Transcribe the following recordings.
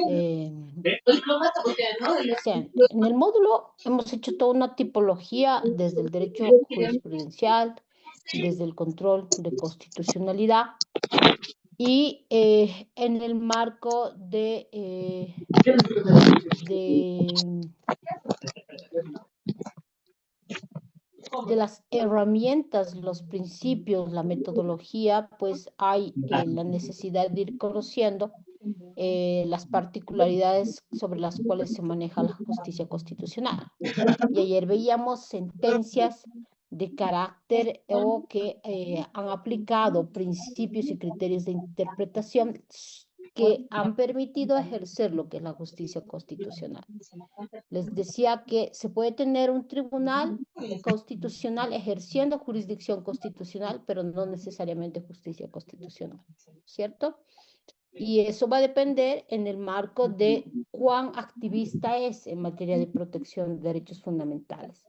O sea, en el módulo hemos hecho toda una tipología desde el derecho jurisprudencial, desde el control de constitucionalidad y en el marco de las herramientas, los principios, la metodología, pues hay la necesidad de ir conociendo las particularidades sobre las cuales se maneja la justicia constitucional. Y ayer veíamos sentencias de carácter o que han aplicado principios y criterios de interpretación que han permitido ejercer lo que es la justicia constitucional. Les decía que se puede tener un tribunal constitucional ejerciendo jurisdicción constitucional, pero no necesariamente justicia constitucional, ¿cierto? Y eso va a depender en el marco de cuán activista es en materia de protección de derechos fundamentales.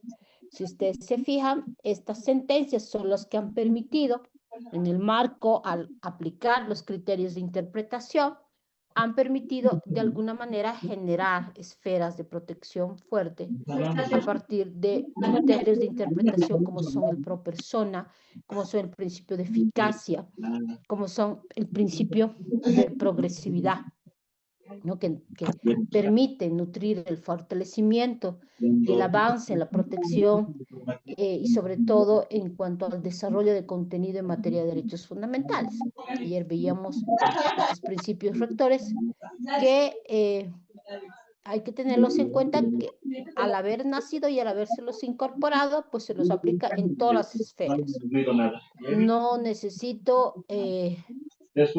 Si ustedes se fijan, estas sentencias son las que han permitido, en el marco, al aplicar los criterios de interpretación, han permitido de alguna manera generar esferas de protección fuerte a partir de criterios de interpretación como son el pro persona, como son el principio de eficacia, como son el principio de progresividad, ¿no? que permite nutrir el fortalecimiento y el avance en la protección y sobre todo en cuanto al desarrollo de contenido en materia de derechos fundamentales. Ayer veíamos estos principios rectores que hay que tenerlos en cuenta que al haber nacido y al habérselos incorporado, pues se los aplica en todas las esferas. No necesito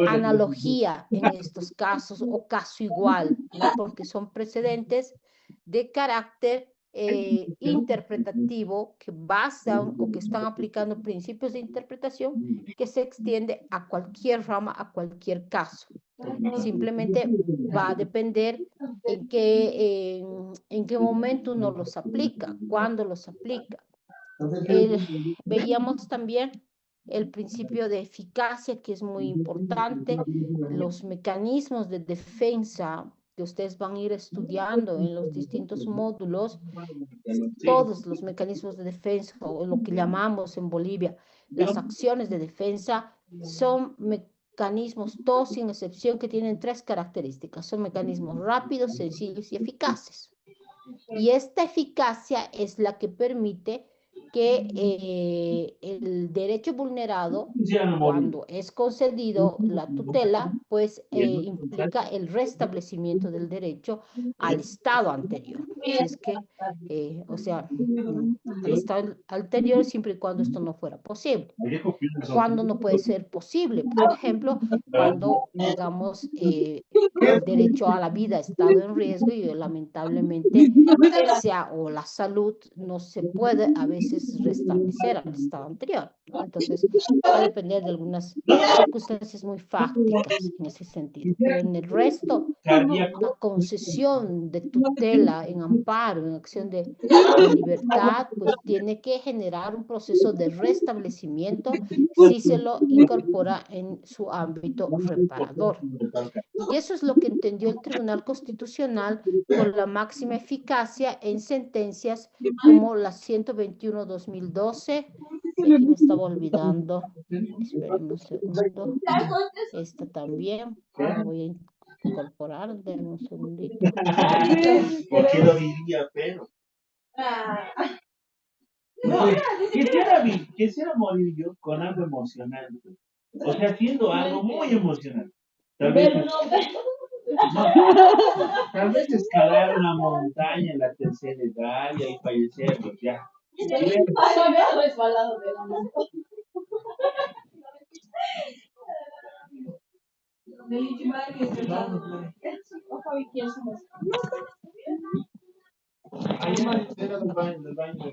analogía en estos casos o caso igual, ¿no? Porque son precedentes de carácter interpretativo que basan o que están aplicando principios de interpretación que se extiende a cualquier rama, a cualquier caso. Simplemente va a depender en qué momento uno los aplica, cuándo los aplica. Veíamos también el principio de eficacia, que es muy importante, los mecanismos de defensa que ustedes van a ir estudiando en los distintos módulos, todos los mecanismos de defensa, o lo que llamamos en Bolivia las acciones de defensa, son mecanismos, todos sin excepción, que tienen tres características. Son mecanismos rápidos, sencillos y eficaces. Y esta eficacia es la que permite que el derecho vulnerado, cuando es concedido la tutela, pues implica el restablecimiento del derecho al estado anterior. Si es que, o sea, al estado anterior, siempre y cuando esto no fuera posible. Cuando no puede ser posible, por ejemplo, cuando, digamos, el derecho a la vida ha estado en riesgo y lamentablemente o la salud no se puede a veces restablecer al estado anterior, ¿no? Entonces va a depender de algunas circunstancias muy fácticas en ese sentido, pero en el resto la concesión de tutela en amparo, en acción de libertad, pues tiene que generar un proceso de restablecimiento si se lo incorpora en su ámbito reparador. Y eso es lo que entendió el Tribunal Constitucional con la máxima eficacia en sentencias como la 121-2012. Y aquí me estaba olvidando. Espérenme un segundo. Esta también la voy a incorporar. Denme un segundito. ¿Por qué lo diría, pero? No, quisiera morir yo con algo emocional. O sea, haciendo algo muy emocional. Tal vez, tal vez escalar una montaña en la tercera edad y ahí fallecer, pues ya. Resbalado de la montaña.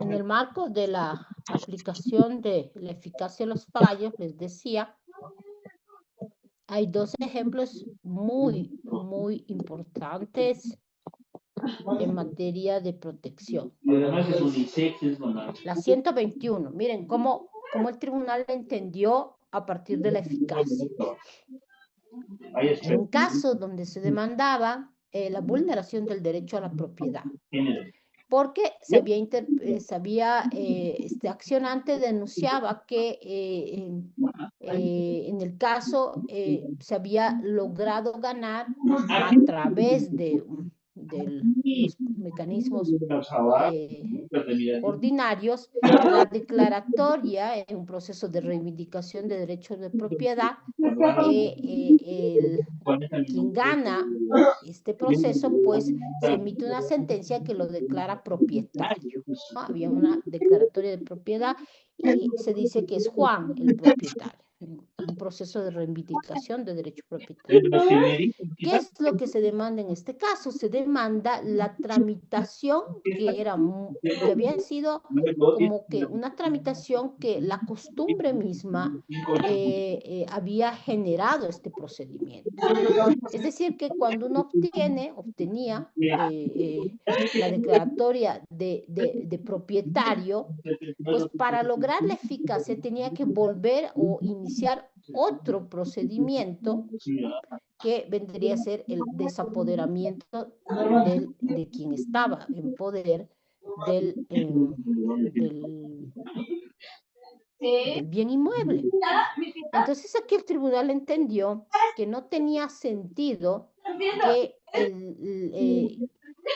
En el marco de la aplicación de la eficacia de los fallos, les decía, hay dos ejemplos muy, muy importantes en materia de protección. La 121, miren cómo el tribunal la entendió a partir de la eficacia. En un caso donde se demandaba la vulneración del derecho a la propiedad, porque este accionante denunciaba que en el caso se había logrado ganar a través de los mecanismos ordinarios la declaratoria en un proceso de reivindicación de derechos de propiedad. Quien gana este proceso, pues se emite una sentencia que lo declara propietario, ¿no? Había una declaratoria de propiedad y se dice que es Juan el propietario, un proceso de reivindicación de derecho propietario. ¿Qué es lo que se demanda en este caso? Se demanda la tramitación que había sido como que una tramitación que la costumbre misma había generado este procedimiento. Es decir, que cuando uno obtenía la declaratoria de propietario, pues para lograr la eficacia tenía que volver o iniciar otro procedimiento que vendría a ser el desapoderamiento de quien estaba en poder del bien inmueble. Entonces aquí el tribunal entendió que no tenía sentido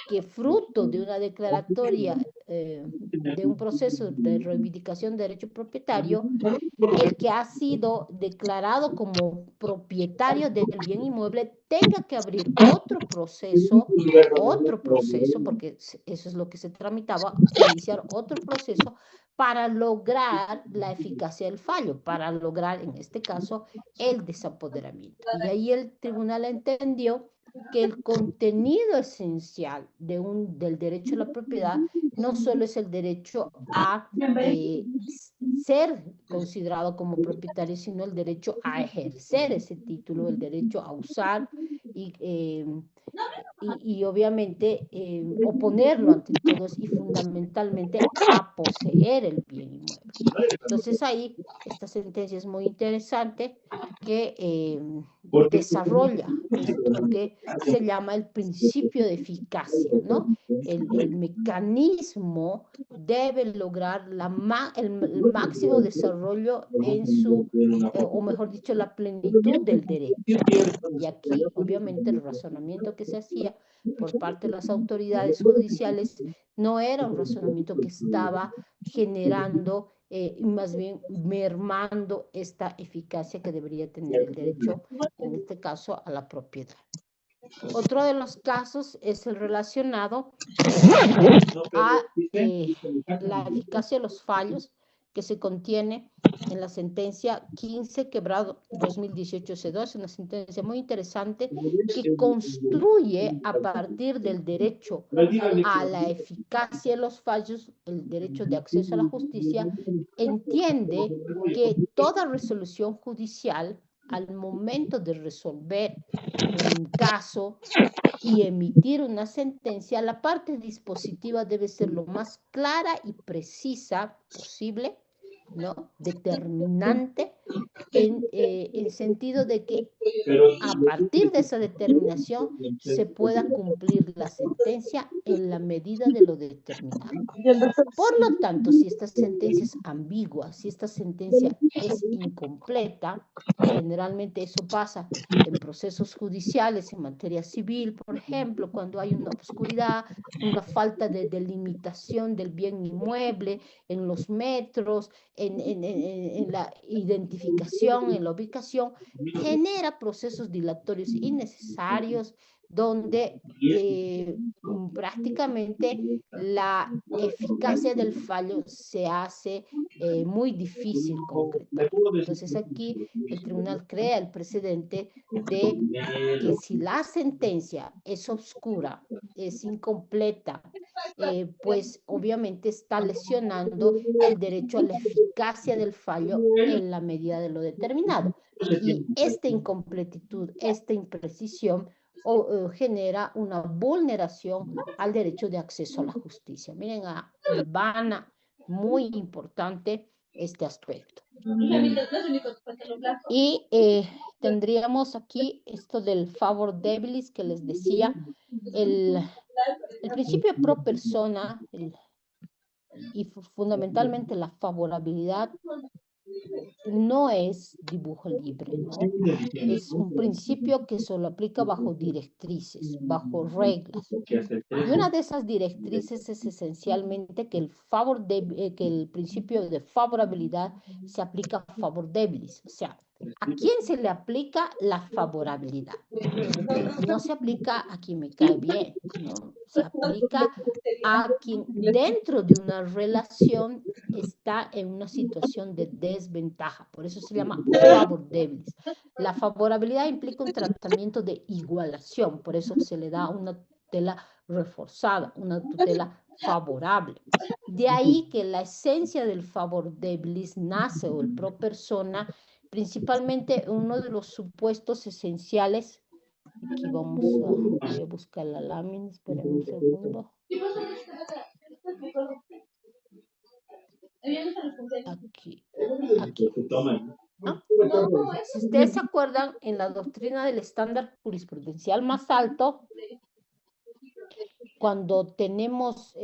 que fruto de una declaratoria de un proceso de reivindicación de derecho propietario, el que ha sido declarado como propietario del bien inmueble tenga que abrir otro proceso, porque eso es lo que se tramitaba, iniciar otro proceso para lograr la eficacia del fallo, para lograr, en este caso, el desapoderamiento. Y ahí el tribunal entendió que el contenido esencial del derecho a la propiedad no solo es el derecho a ser considerado como propietario, sino el derecho a ejercer ese título, el derecho a usar y obviamente oponerlo ante todos y fundamentalmente a poseer el bien inmueble. Entonces ahí esta sentencia es muy interesante que desarrolla esto que se llama el principio de eficacia, ¿no? El mecanismo debe lograr el máximo desarrollo en o mejor dicho, la plenitud del derecho. Y aquí, obviamente, el razonamiento que se hacía por parte de las autoridades judiciales no era un razonamiento que estaba generando, más bien mermando esta eficacia que debería tener el derecho, en este caso, a la propiedad. Otro de los casos es el relacionado a la eficacia de los fallos que se contiene en la sentencia 15/2018-C2, una sentencia muy interesante que construye a partir del derecho a la eficacia de los fallos, el derecho de acceso a la justicia, entiende que toda resolución judicial al momento de resolver un caso y emitir una sentencia, la parte dispositiva debe ser lo más clara y precisa posible, ¿no? Determinante, en el sentido de que a partir de esa determinación se pueda cumplir la sentencia en la medida de lo determinado. Por lo tanto, si esta sentencia es ambigua, si esta sentencia es incompleta, generalmente eso pasa en procesos judiciales, en materia civil, por ejemplo, cuando hay una obscuridad, una falta de delimitación del bien inmueble, en los metros, en la identificación, en la ubicación, genera procesos dilatorios innecesarios donde prácticamente la eficacia del fallo se hace muy difícil concretar. Entonces aquí el tribunal crea el precedente de que si la sentencia es oscura, es incompleta, pues obviamente está lesionando el derecho a la eficacia del fallo en la medida de lo determinado. Y esta incompletitud, esta imprecisión genera una vulneración al derecho de acceso a la justicia. Miren, Ivana, muy importante este aspecto. Y tendríamos aquí esto del favor debilis que les decía, el principio pro persona y fundamentalmente la favorabilidad no es dibujo libre, ¿no? Es un principio que solo aplica bajo directrices, bajo reglas. Y una de esas directrices es esencialmente que el principio de favorabilidad se aplica a favor debilis. O sea, ¿a quién se le aplica la favorabilidad? No se aplica a quien me cae bien, ¿no? Se aplica a quien dentro de una relación está en una situación de desventaja. Por eso se llama favor debilis. La favorabilidad implica un tratamiento de igualación, por eso se le da una tutela reforzada, una tutela favorable. De ahí que la esencia del favor debilis nace, o el pro persona, principalmente uno de los supuestos esenciales. Aquí voy a buscar la lámina, esperen un segundo. Aquí. ¿No? Si ustedes se acuerdan, en la doctrina del estándar jurisprudencial más alto, cuando tenemos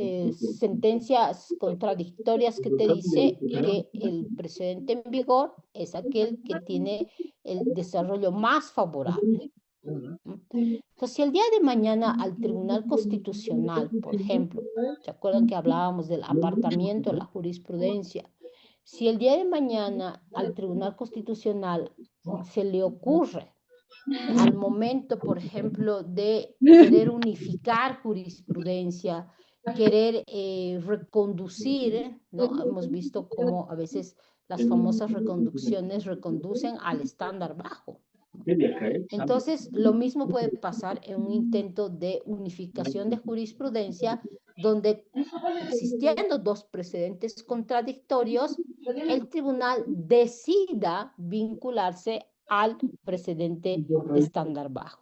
sentencias contradictorias que te dice que el precedente en vigor es aquel que tiene el desarrollo más favorable. Entonces, si el día de mañana al Tribunal Constitucional, por ejemplo, ¿se acuerdan que hablábamos del apartamiento de la jurisprudencia? Si el día de mañana al Tribunal Constitucional se le ocurre, al momento, por ejemplo, de querer unificar jurisprudencia, querer reconducir, ¿no? Hemos visto cómo a veces las famosas reconducciones reconducen al estándar bajo. Entonces, lo mismo puede pasar en un intento de unificación de jurisprudencia, donde existiendo dos precedentes contradictorios, el tribunal decida vincularse al precedente de estándar bajo.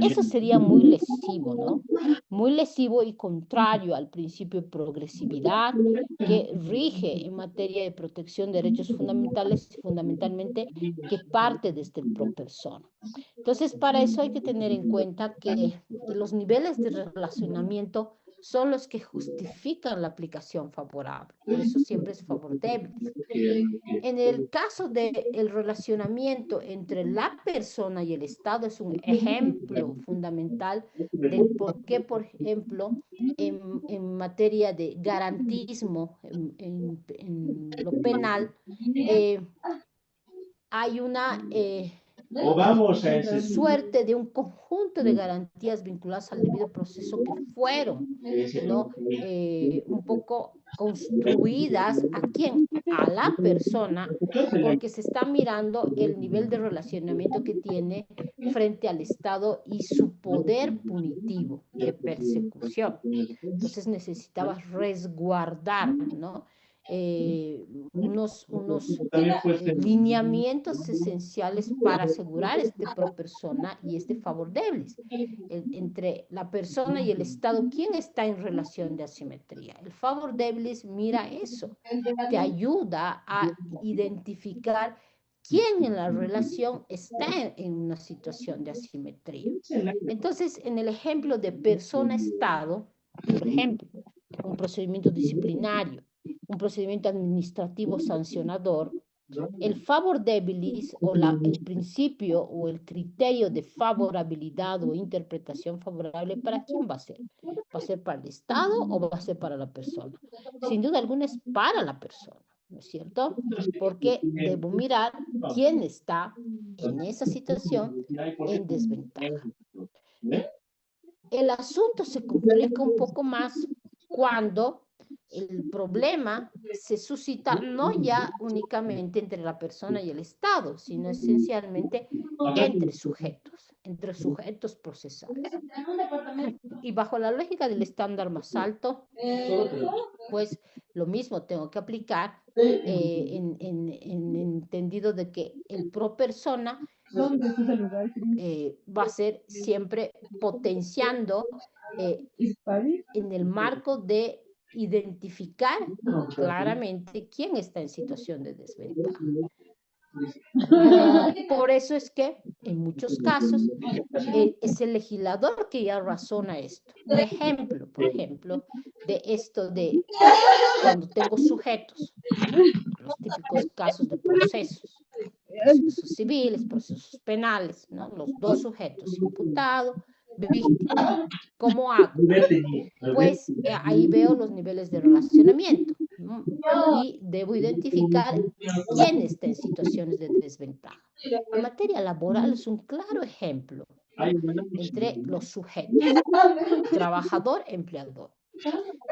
Eso sería muy lesivo, ¿no? Muy lesivo y contrario al principio de progresividad que rige en materia de protección de derechos fundamentales y fundamentalmente que parte desde el pro persona. Entonces, para eso hay que tener en cuenta que los niveles de relacionamiento son los que justifican la aplicación favorable. Por eso siempre es favor débilis. En el caso del relacionamiento entre la persona y el Estado es un ejemplo fundamental del por qué, por ejemplo, en materia de garantismo en lo penal, hay una suerte de un conjunto de garantías vinculadas al debido proceso que fueron, ¿no? Un poco construidas a quién, a la persona, porque se está mirando el nivel de relacionamiento que tiene frente al Estado y su poder punitivo de persecución. Entonces necesitabas resguardar, ¿no? Unos lineamientos esenciales para asegurar este pro persona y este favor débilis. Entre la persona y el Estado, ¿quién está en relación de asimetría? El favor débilis mira eso, te ayuda a identificar quién en la relación está en una situación de asimetría. Entonces, en el ejemplo de persona-Estado, por ejemplo, un procedimiento disciplinario, un procedimiento administrativo sancionador, el favor debilis o el principio o el criterio de favorabilidad o interpretación favorable, ¿para quién va a ser? ¿Va a ser para el Estado o va a ser para la persona? Sin duda alguna es para la persona, ¿no es cierto? Porque debo mirar quién está en esa situación en desventaja. El asunto se complica un poco más cuando el problema se suscita no ya únicamente entre la persona y el Estado, sino esencialmente entre sujetos procesales. Y bajo la lógica del estándar más alto, pues lo mismo tengo que aplicar en entendido de que el pro persona va a ser siempre potenciando en el marco de identificar claramente quién está en situación de desventaja. Por eso es que en muchos casos es el legislador que ya razona esto. Un ejemplo, por ejemplo, de esto de cuando tengo sujetos, los típicos casos de procesos civiles, procesos penales, ¿no? Los dos sujetos, imputado, víctima. ¿Cómo hago? Pues ahí veo los niveles de relacionamiento, ¿no? Y debo identificar quién está en situaciones de desventaja. En materia laboral es un claro ejemplo entre los sujetos, trabajador, empleador.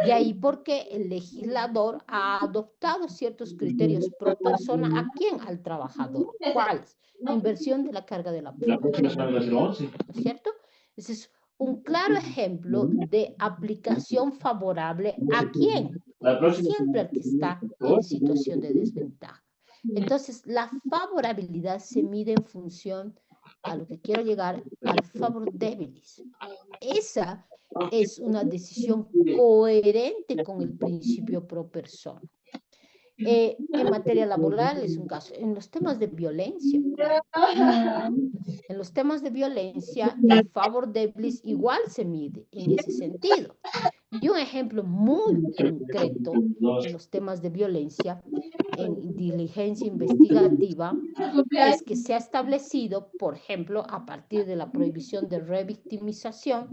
De ahí porque el legislador ha adoptado ciertos criterios pro persona. ¿A quién? Al trabajador. ¿Cuáles? Inversión de la carga de la prueba. ¿No es cierto? Ese es un claro ejemplo de aplicación favorable. ¿A quién? Siempre al que está en situación de desventaja. Entonces, la favorabilidad se mide en función a lo que quiero llegar, al favor debilis. Esa es una decisión coherente con el principio pro persona. En materia laboral es un caso. En los temas de violencia, ¿no? En los temas de violencia, el favor debilis igual se mide en ese sentido. Y un ejemplo muy concreto en los temas de violencia, en diligencia investigativa, es que se ha establecido, por ejemplo, a partir de la prohibición de revictimización,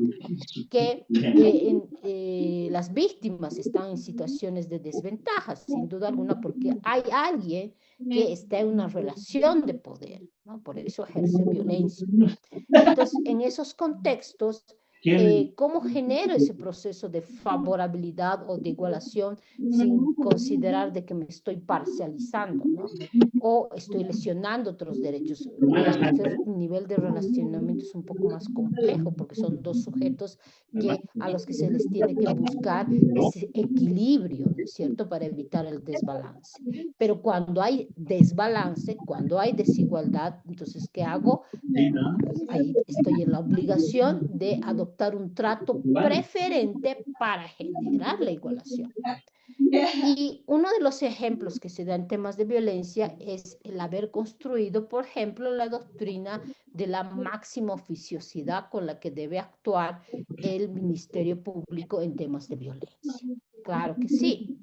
que las víctimas están en situaciones de desventaja, sin duda alguna, porque hay alguien que está en una relación de poder, ¿no? Por eso ejerce violencia. Entonces, en esos contextos, ¿cómo genero ese proceso de favorabilidad o de igualación sin considerar de que me estoy parcializando, ¿no? O estoy lesionando otros derechos? Este nivel de relacionamiento es un poco más complejo porque son dos sujetos a los que se les tiene que buscar ese equilibrio, ¿no es cierto?, para evitar el desbalance. Pero cuando hay desbalance, cuando hay desigualdad, entonces, ¿qué hago? Ahí estoy en la obligación de adoptar un trato preferente para generar la igualación. Y uno de los ejemplos que se da en temas de violencia es el haber construido, por ejemplo, la doctrina de la máxima oficiosidad con la que debe actuar el Ministerio Público en temas de violencia. Claro que sí,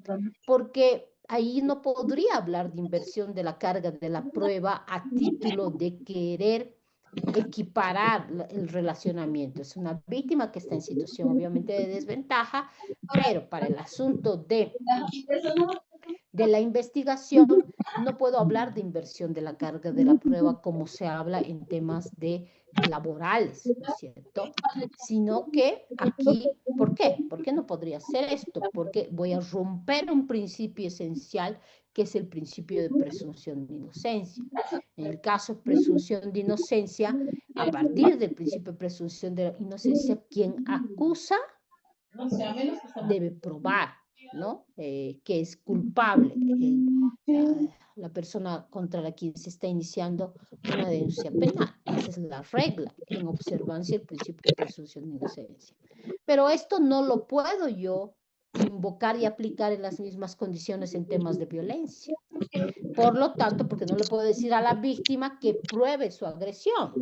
porque ahí no podría hablar de inversión de la carga de la prueba a título de querer equiparar el relacionamiento. Es una víctima que está en situación obviamente de desventaja, pero para el asunto de la investigación no puedo hablar de inversión de la carga de la prueba como se habla en temas de laborales, ¿no es cierto? Sino que aquí, ¿por qué? ¿Por qué no podría ser esto? Porque voy a romper un principio esencial que es el principio de presunción de inocencia. En el caso de presunción de inocencia, a partir del principio de presunción de inocencia, quien acusa debe probar, ¿no? Que es culpable la persona contra la quien se está iniciando una denuncia penal. Esa es la regla en observancia del principio de presunción de inocencia. Pero esto no lo puedo yo invocar y aplicar en las mismas condiciones en temas de violencia. Por lo tanto, porque no le puedo decir a la víctima que pruebe su agresión.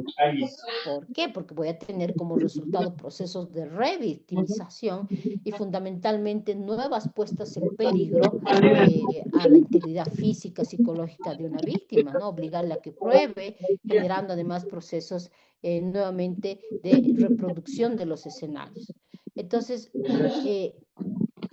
¿Por qué? Porque voy a tener como resultado procesos de revictimización y fundamentalmente nuevas puestas en peligro a la integridad física, psicológica de una víctima, ¿no? Obligarla a que pruebe, generando además procesos nuevamente de reproducción de los escenarios. Entonces,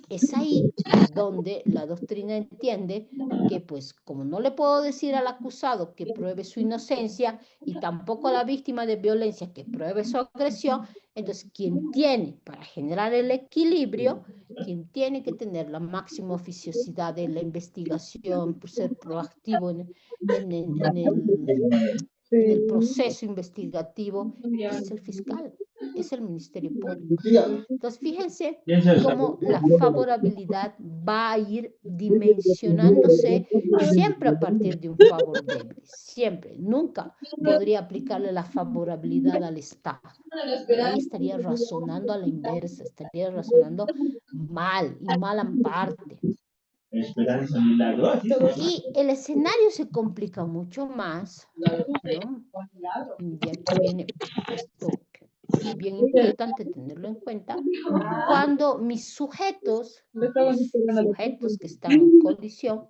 es ahí donde la doctrina entiende que, pues, como no le puedo decir al acusado que pruebe su inocencia y tampoco a la víctima de violencia que pruebe su agresión, entonces quien tiene, para generar el equilibrio, quien tiene que tener la máxima oficiosidad de la investigación, por ser proactivo en el proceso investigativo, es el fiscal, es el Ministerio Público. Entonces, fíjense cómo la favorabilidad va a ir dimensionándose siempre a partir de un favor débil, siempre. Nunca podría aplicarle la favorabilidad al Estado. Ahí estaría razonando a la inversa, estaría razonando mal y mal en parte. Esperanza Milagro. Y el escenario se complica mucho más, ¿no? Y aquí viene esto, bien importante tenerlo en cuenta, cuando mis sujetos que están en colisión,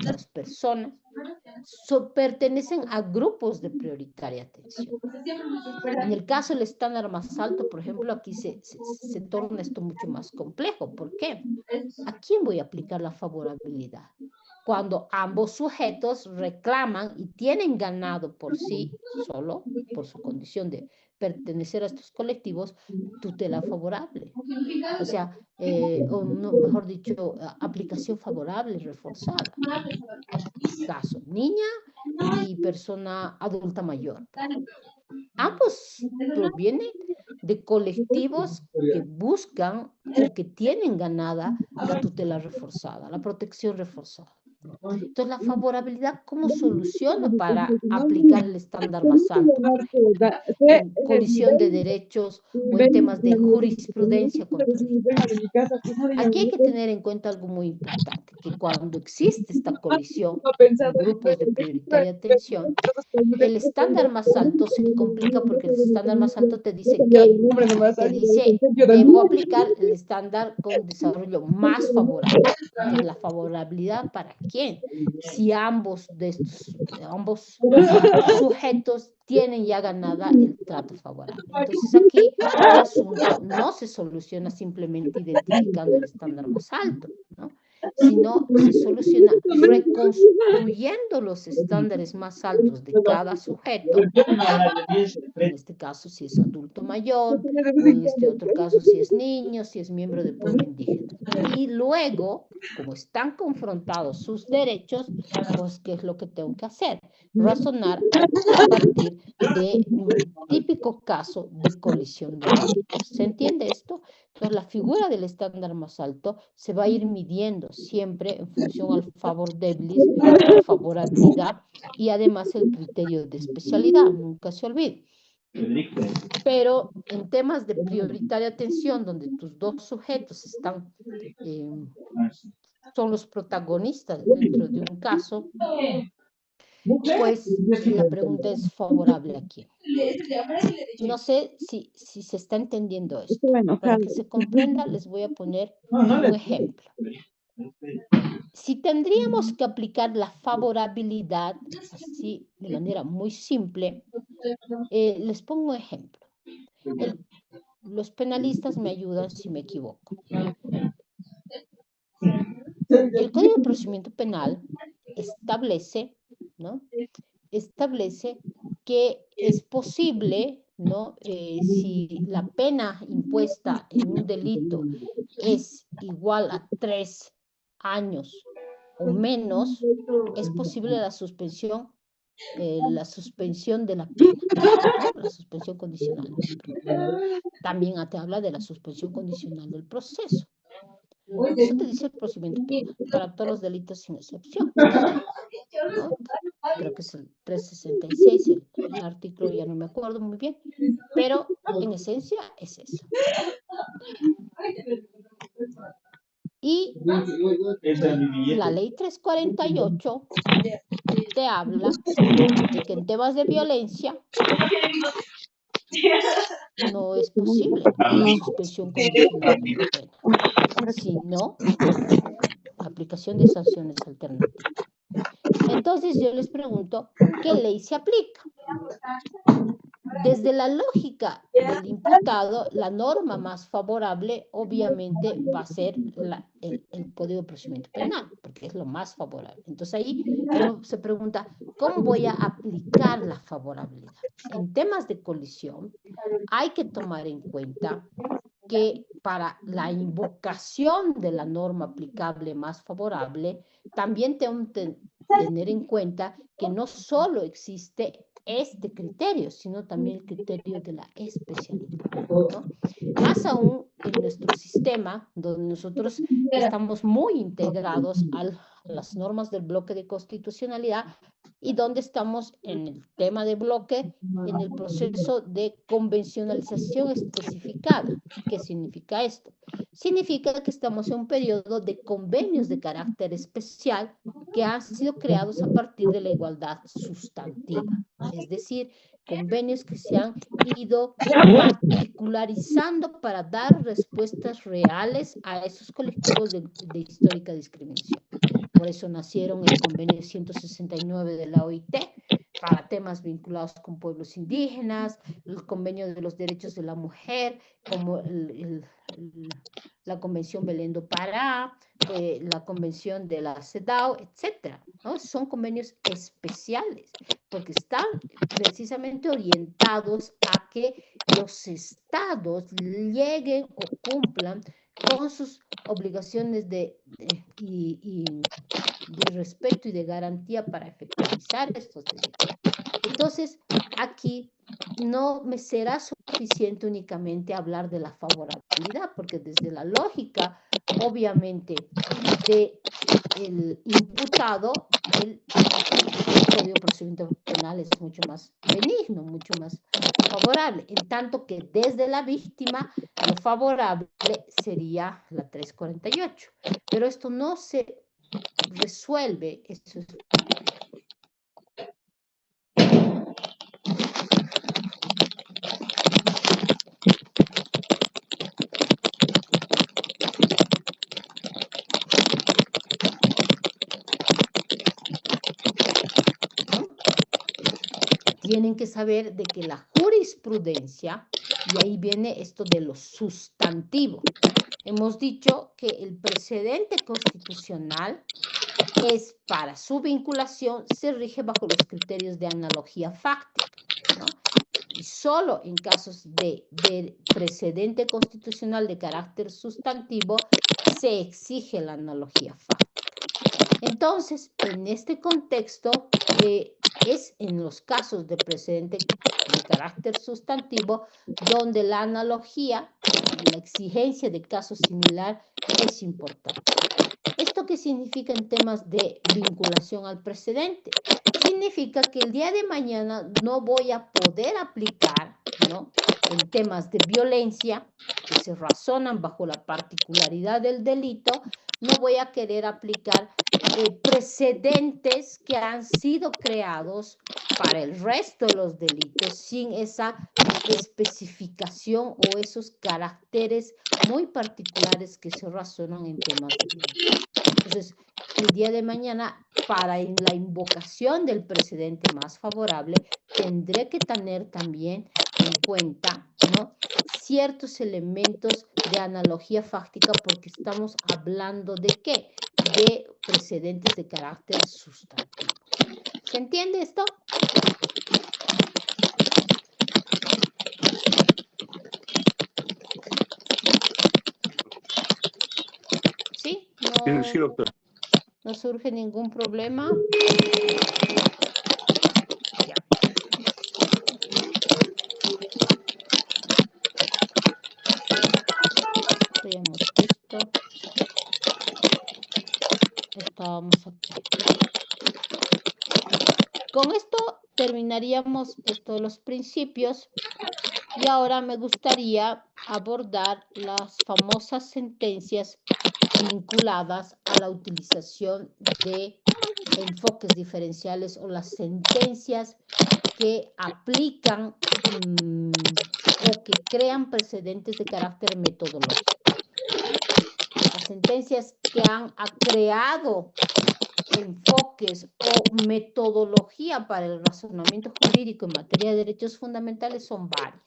las personas, pertenecen a grupos de prioritaria atención. En el caso del estándar más alto, por ejemplo, aquí se torna esto mucho más complejo. ¿Por qué? ¿A quién voy a aplicar la favorabilidad? Cuando ambos sujetos reclaman y tienen ganado por sí solo, por su condición de pertenecer a estos colectivos, tutela favorable. O sea, o no, mejor dicho, aplicación favorable reforzada. Caso, niña y persona adulta mayor. Ambos provienen de colectivos que buscan o que tienen ganada la tutela reforzada, la protección reforzada. Entonces, la favorabilidad, ¿cómo soluciona para aplicar el estándar más alto? En colisión de derechos o en temas de jurisprudencia contradictoria. Aquí hay que tener en cuenta algo muy importante, que cuando existe esta colisión en grupos de prioritaria atención, el estándar más alto se complica porque el estándar más alto te dice ¿qué? Te dice, debo aplicar el estándar con desarrollo más favorable. Entonces, ¿la favorabilidad para quién? Si ambos sujetos tienen ya ganada el trato favorable. Entonces, aquí el asunto no se soluciona simplemente identificando el estándar más alto, ¿no? Sino se soluciona reconstruyendo los estándares más altos de cada sujeto, en este caso si es adulto mayor, o en este otro caso si es niño, si es miembro del pueblo indígena. Y luego, como están confrontados sus derechos, pues ¿qué es lo que tengo que hacer? Razonar a partir de un típico caso de colisión de derechos. ¿Se entiende esto? Entonces, la figura del estándar más alto se va a ir midiendo siempre en función al favor debilis, la favorabilidad y además el criterio de especialidad, nunca se olvide. Pero en temas de prioritaria atención, donde tus dos sujetos están, son los protagonistas dentro de un caso, pues la pregunta es favorable a quién. No sé si se está entendiendo esto. Para que se comprenda, les voy a poner un ejemplo. Si tendríamos que aplicar la favorabilidad, así de manera muy simple, les pongo un ejemplo. Los penalistas me ayudan si me equivoco. El Código de Procedimiento Penal establece, ¿no? Establece que es posible, ¿no? Si la pena impuesta en un delito es igual a 3 años o menos, es posible la suspensión de la pena, ¿no? La suspensión condicional de la pena. También te habla de la suspensión condicional del proceso. Eso te dice el procedimiento penal, para todos los delitos sin excepción, ¿no? Creo que es el 366, el artículo ya no me acuerdo muy bien, pero en esencia es eso. Y la ley 348 te habla de que en temas de violencia no es posible la suspensión condicional de la pena, sino la aplicación de sanciones alternativas. Entonces yo les pregunto, ¿qué ley se aplica? Desde la lógica del imputado, la norma más favorable obviamente va a ser el Código de Procedimiento Penal, porque es lo más favorable. Entonces ahí uno se pregunta, ¿cómo voy a aplicar la favorabilidad? En temas de colisión hay que tomar en cuenta que para la invocación de la norma aplicable más favorable, también tengo que tener en cuenta que no solo existe este criterio, sino también el criterio de la especialidad, ¿no? Más aún en nuestro sistema, donde nosotros estamos muy integrados a las normas del bloque de constitucionalidad, y donde estamos en el tema de bloque, en el proceso de convencionalización especificada. ¿Qué significa esto? Significa que estamos en un periodo de convenios de carácter especial que han sido creados a partir de la igualdad sustantiva, es decir, convenios que se han ido particularizando para dar respuestas reales a esos colectivos de histórica discriminación. Por eso nacieron el convenio 169 de la OIT para temas vinculados con pueblos indígenas, el convenio de los derechos de la mujer, como la Convención Belén do Pará, la Convención de la CEDAW, etc. ¿no? Son convenios especiales porque están precisamente orientados a que los estados lleguen o cumplan con sus obligaciones de respeto y de garantía para efectivizar estos derechos. Entonces, aquí no me será suficiente únicamente hablar de la favorabilidad, porque desde la lógica, obviamente, del imputado, el Código de Procedimiento Penal es mucho más benigno, mucho más favorable, en tanto que desde la víctima lo favorable sería la 348. Pero esto no se resuelve, esto es tienen que saber de que la jurisprudencia, y ahí viene esto de lo sustantivo, hemos dicho que el precedente constitucional es para su vinculación, se rige bajo los criterios de analogía fáctica, ¿no? Y solo en casos de precedente constitucional de carácter sustantivo se exige la analogía fáctica. Entonces, en este contexto, es en los casos de precedente de carácter sustantivo donde la analogía, la exigencia de caso similar es importante. ¿Esto qué significa en temas de vinculación al precedente? Significa que el día de mañana no voy a poder aplicar, ¿no?, en temas de violencia que se razonan bajo la particularidad del delito, no voy a querer aplicar precedentes que han sido creados para el resto de los delitos sin esa especificación o esos caracteres muy particulares que se razonan en temas de violencia. Entonces, el día de mañana, para la invocación del precedente más favorable, tendré que tener también en cuenta, ¿no?, ciertos elementos de analogía fáctica, porque estamos hablando de ¿qué? De precedentes de carácter sustantivo. ¿Se entiende esto? ¿Sí? Sí, doctor. ¿No surge ningún problema? Ya. Veamos esto. Estábamos aquí. Con esto terminaríamos esto de los principios y ahora me gustaría abordar las famosas sentencias vinculadas a la utilización de enfoques diferenciales o las sentencias que aplican o que crean precedentes de carácter metodológico. Las sentencias que han creado enfoques o metodología para el razonamiento jurídico en materia de derechos fundamentales son varias.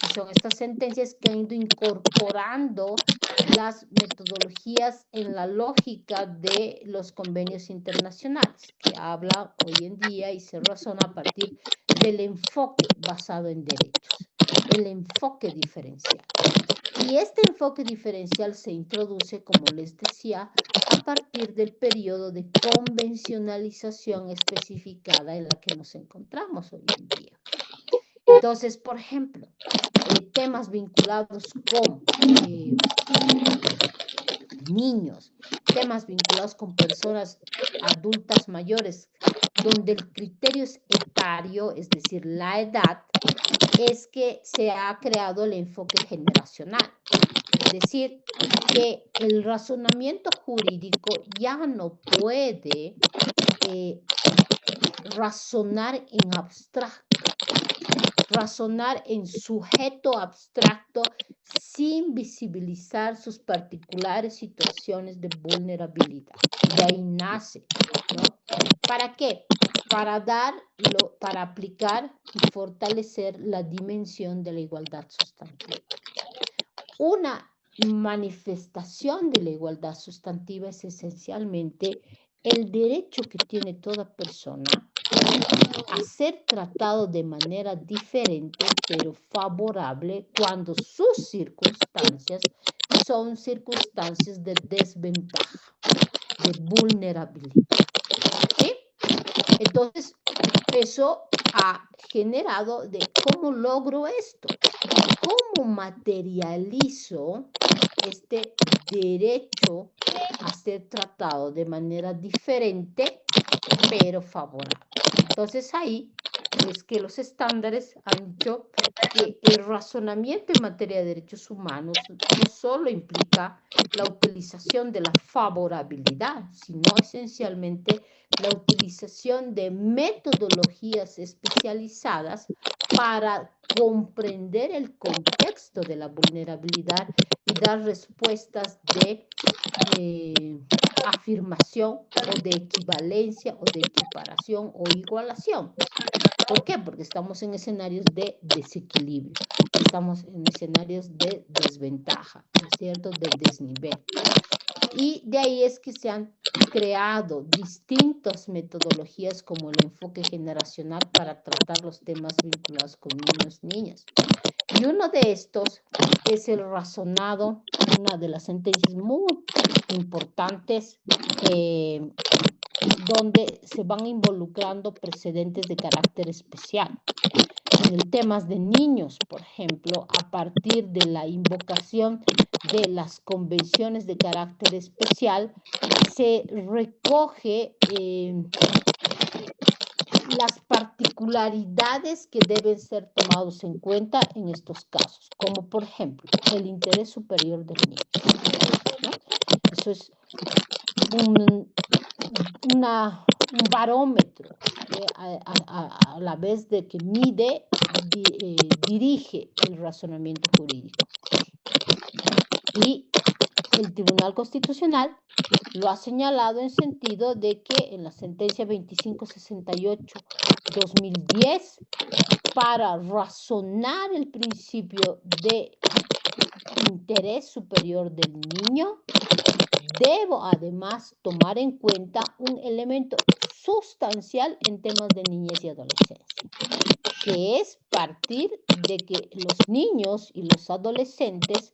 Y son estas sentencias que han ido incorporando las metodologías en la lógica de los convenios internacionales, que habla hoy en día y se razona a partir del enfoque basado en derechos, el enfoque diferencial. Y este enfoque diferencial se introduce, como les decía, a partir del periodo de convencionalización especificada en la que nos encontramos hoy en día. Entonces, por ejemplo, temas vinculados con niños, temas vinculados con personas adultas mayores donde el criterio es etario, es decir, la edad, es que se ha creado el enfoque generacional. Es decir, que el razonamiento jurídico ya no puede razonar en abstracto, razonar en sujeto abstracto sin visibilizar sus particulares situaciones de vulnerabilidad. De ahí nace, ¿no? ¿Para qué? Para aplicar y fortalecer la dimensión de la igualdad sustantiva. Una manifestación de la igualdad sustantiva es esencialmente el derecho que tiene toda persona a ser tratado de manera diferente pero favorable cuando sus circunstancias son circunstancias de desventaja, de vulnerabilidad. ¿Sí? Entonces, eso ha generado de cómo logro esto, cómo materializo este derecho a ser tratado de manera diferente pero favorable. Entonces ahí es que los estándares han dicho que el razonamiento en materia de derechos humanos no solo implica la utilización de la favorabilidad, sino esencialmente la utilización de metodologías especializadas para comprender el contexto de la vulnerabilidad y dar respuestas de afirmación o de equivalencia o de equiparación o igualación. ¿Por qué? Porque estamos en escenarios de desequilibrio, estamos en escenarios de desventaja, ¿no es cierto? De desnivel. Y de ahí es que se han creado distintas metodologías como el enfoque generacional para tratar los temas vinculados con niños y niñas. Y uno de estos es el razonado, una de las sentencias muy importantes donde se van involucrando precedentes de carácter especial. En el temas de niños, por ejemplo, a partir de la invocación de las convenciones de carácter especial, se recoge las particularidades que deben ser tomados en cuenta en estos casos, como por ejemplo el interés superior del niño, ¿no? Eso es un barómetro a la vez de que mide, dirige el razonamiento jurídico. Y el Tribunal Constitucional lo ha señalado en sentido de que en la sentencia 2568-2010, para razonar el principio de interés superior del niño, debo además tomar en cuenta un elemento sustancial en temas de niñez y adolescencia, que es partir de que los niños y los adolescentes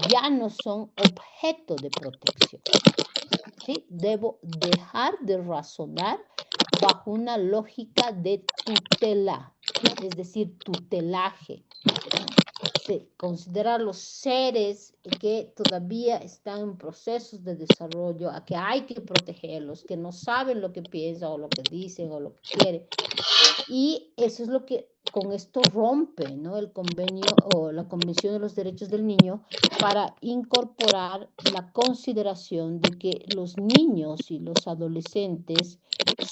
ya no son objeto de protección. ¿Sí? Debo dejar de razonar bajo una lógica de tutela, es decir, tutelaje. Se considera los seres que todavía están en procesos de desarrollo, a que hay que protegerlos, que no saben lo que piensan o lo que dicen o lo que quieren. Y eso es lo que con esto rompe, ¿no? El convenio o la Convención de los Derechos del Niño para incorporar la consideración de que los niños y los adolescentes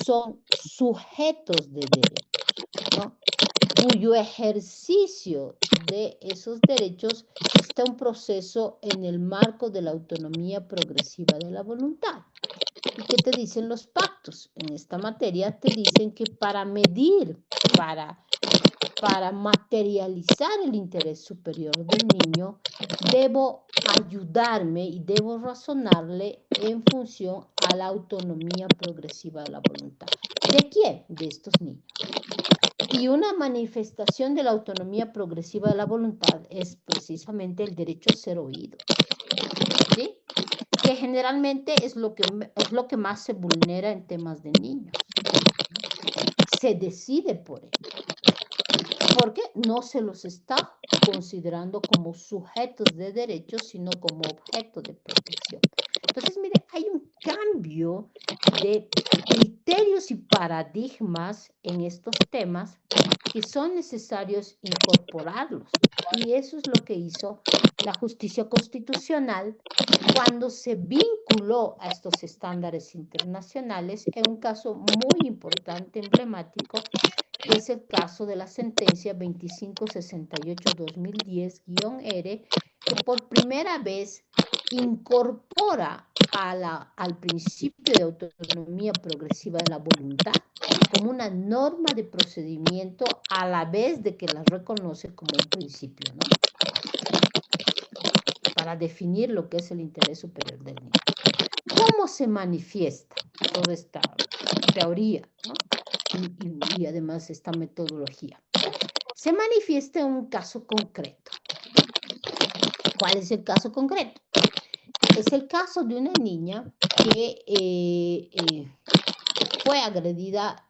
son sujetos de derechos, ¿no? Cuyo ejercicio de esos derechos está un proceso en el marco de la autonomía progresiva de la voluntad. ¿Y qué te dicen los pactos? En esta materia te dicen que para medir, para materializar el interés superior del niño, debo ayudarme y debo razonarle en función a la autonomía progresiva de la voluntad. ¿De quién? De estos niños. Y una manifestación de la autonomía progresiva de la voluntad es precisamente el derecho a ser oído, ¿sí? Que generalmente es lo que más se vulnera en temas de niños. Se decide por él, porque no se los está considerando como sujetos de derechos, sino como objeto de protección. Entonces, mire, hay un cambio de criterios y paradigmas en estos temas que son necesarios incorporarlos. Y eso es lo que hizo la justicia constitucional cuando se vinculó a estos estándares internacionales en un caso muy importante, emblemático, que es el caso de la sentencia 2568-2010-R, que por primera vez incorpora al principio de autonomía progresiva de la voluntad como una norma de procedimiento a la vez de que la reconoce como un principio, ¿no? Para definir lo que es el interés superior del niño. ¿Cómo se manifiesta toda esta teoría, ¿no? y además esta metodología? Se manifiesta en un caso concreto. ¿Cuál es el caso concreto? Es el caso de una niña que fue agredida,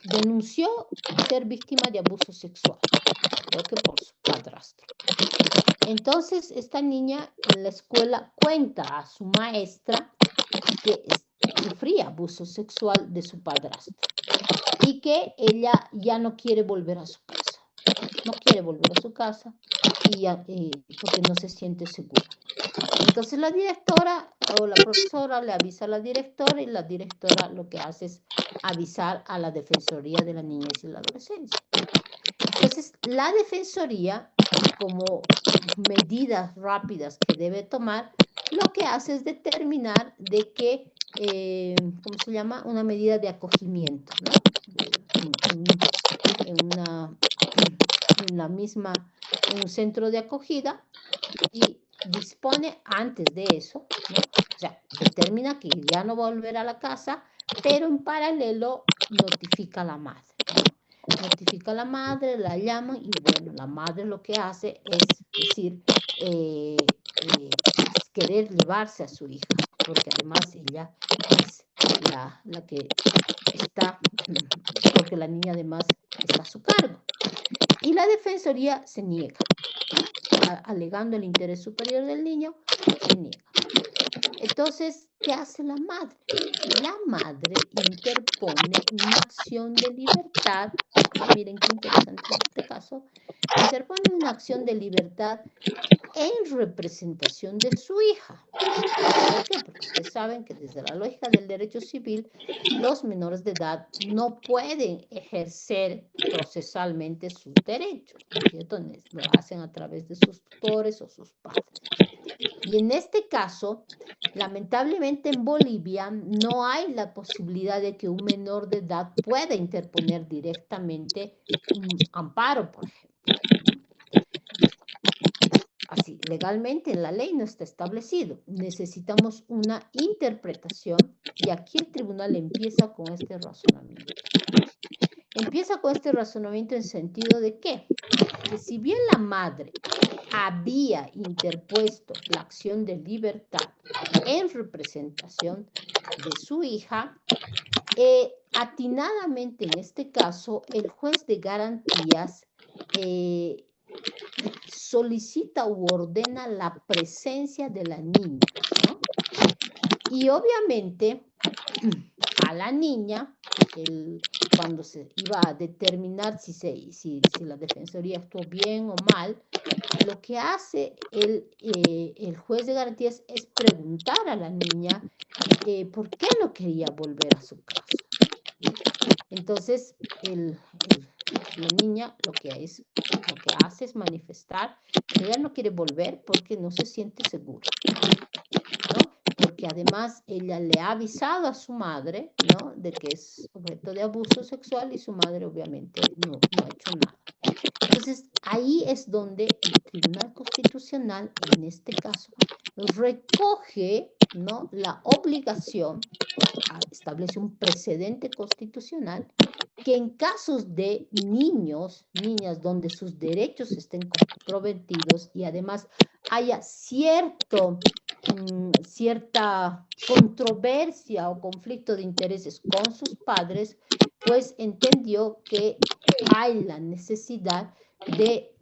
denunció ser víctima de abuso sexual, creo que por su padrastro. Entonces, esta niña en la escuela cuenta a su maestra que sufría abuso sexual de su padrastro y que ella ya no quiere volver a su casa. No quiere volver a su casa porque no se siente segura. Entonces la directora o la profesora le avisa a la directora y la directora lo que hace es avisar a la Defensoría de la Niñez y la Adolescencia. Entonces la Defensoría, como medidas rápidas que debe tomar, lo que hace es determinar de que, ¿cómo se llama? Una medida de acogimiento, ¿no? En un centro de acogida, y dispone antes de eso, ¿no? O sea, determina que ya no va a volver a la casa, pero en paralelo notifica a la madre, ¿no? Notifica a la madre, la llaman y bueno, la madre lo que hace es decir, querer llevarse a su hija, porque además ella es la que está, porque la niña además está a su cargo. Y la Defensoría se niega, alegando el interés superior del niño, se niega. Entonces, ¿qué hace la madre? La madre interpone una acción de libertad. Miren qué interesante este caso. Interpone una acción de libertad en representación de su hija. ¿Por qué? Porque ustedes saben que desde la lógica del derecho civil, los menores de edad no pueden ejercer procesalmente sus derechos, ¿no es cierto? Lo hacen a través de sus tutores o sus padres. Y en este caso, lamentablemente en Bolivia no hay la posibilidad de que un menor de edad pueda interponer directamente un amparo, por ejemplo. Así, legalmente en la ley no está establecido. Necesitamos una interpretación y aquí el tribunal empieza con este razonamiento. Empieza con este razonamiento en sentido de que si bien la madre había interpuesto la acción de libertad en representación de su hija, atinadamente en este caso el juez de garantías solicita u ordena la presencia de la niña, ¿no? Y obviamente a la niña, cuando se iba a determinar si la Defensoría actuó bien o mal, lo que hace el juez de garantías es preguntar a la niña por qué no quería volver a su casa. Entonces, la niña lo que hace es manifestar que ella no quiere volver porque no se siente segura, ¿no? Porque además ella le ha avisado a su madre, ¿no? De que es objeto de abuso sexual y su madre obviamente no ha hecho nada. Entonces, ahí es donde el Tribunal Constitucional, en este caso, recoge, ¿no? La obligación, establece un precedente constitucional que en casos de niños, niñas, donde sus derechos estén comprometidos y además haya cierta controversia o conflicto de intereses con sus padres, pues entendió que hay la necesidad de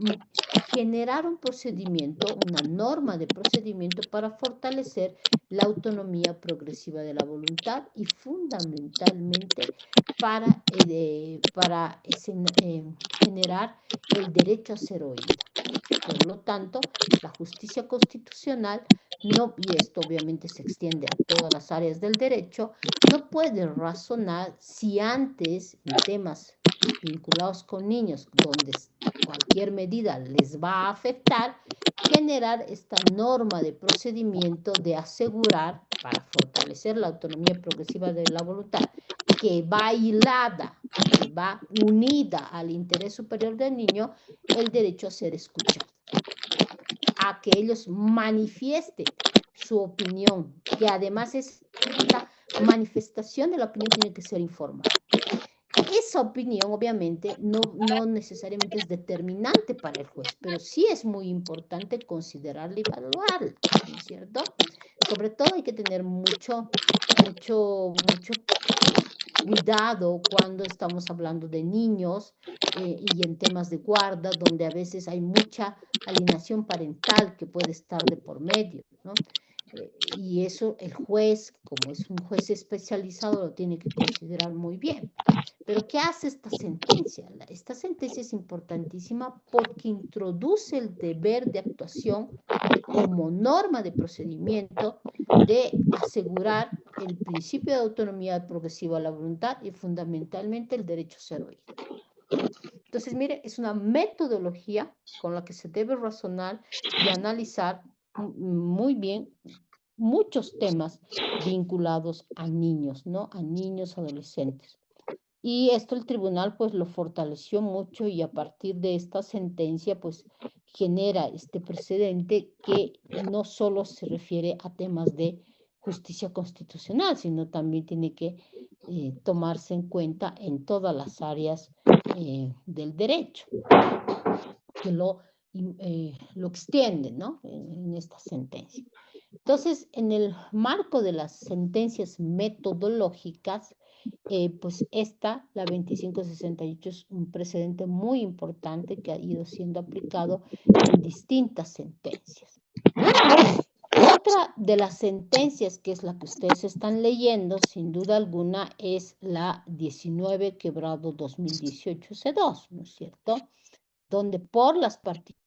generar un procedimiento, una norma de procedimiento para fortalecer la autonomía progresiva de la voluntad y fundamentalmente para generar el derecho a ser oída. Por lo tanto, la justicia constitucional no, y esto obviamente se extiende a todas las áreas del derecho, no puede razonar si antes en temas vinculados con niños, donde cualquier medida les va a afectar, generar esta norma de procedimiento de asegurar, para fortalecer la autonomía progresiva de la voluntad, que va hilada, que va unida al interés superior del niño, el derecho a ser escuchado, a que ellos manifiesten su opinión, que además esta manifestación de la opinión tiene que ser informada. Esa opinión, obviamente, no necesariamente es determinante para el juez, pero sí es muy importante considerarla y evaluarla, ¿no es cierto? Sobre todo hay que tener mucho cuidado cuando estamos hablando de niños y en temas de guarda, donde a veces hay mucha alienación parental que puede estar de por medio, ¿no? Y eso el juez, como es un juez especializado, lo tiene que considerar muy bien. Pero ¿qué hace esta sentencia? Esta sentencia es importantísima porque introduce el deber de actuación como norma de procedimiento de asegurar el principio de autonomía progresiva a la voluntad y fundamentalmente el derecho a ser oído. Entonces, mire, es una metodología con la que se debe razonar y analizar muy bien muchos temas vinculados a niños, ¿no? A niños, adolescentes. Y esto el tribunal pues lo fortaleció mucho y a partir de esta sentencia pues genera este precedente que no solo se refiere a temas de justicia constitucional, sino también tiene que tomarse en cuenta en todas las áreas del derecho, que lo extiende, ¿no? En esta sentencia. Entonces, en el marco de las sentencias metodológicas, pues esta, la 2568, es un precedente muy importante que ha ido siendo aplicado en distintas sentencias. Otra de las sentencias, que es la que ustedes están leyendo, sin duda alguna, es la 19/2018 C2, ¿no es cierto? Donde por las particularidades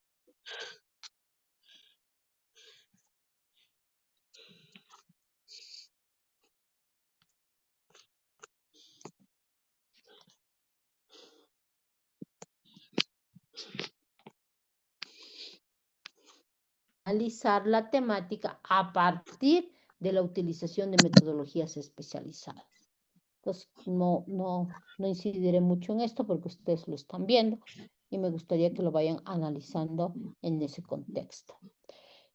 analizar la temática a partir de la utilización de metodologías especializadas. Entonces, no incidiré mucho en esto porque ustedes lo están viendo y me gustaría que lo vayan analizando en ese contexto.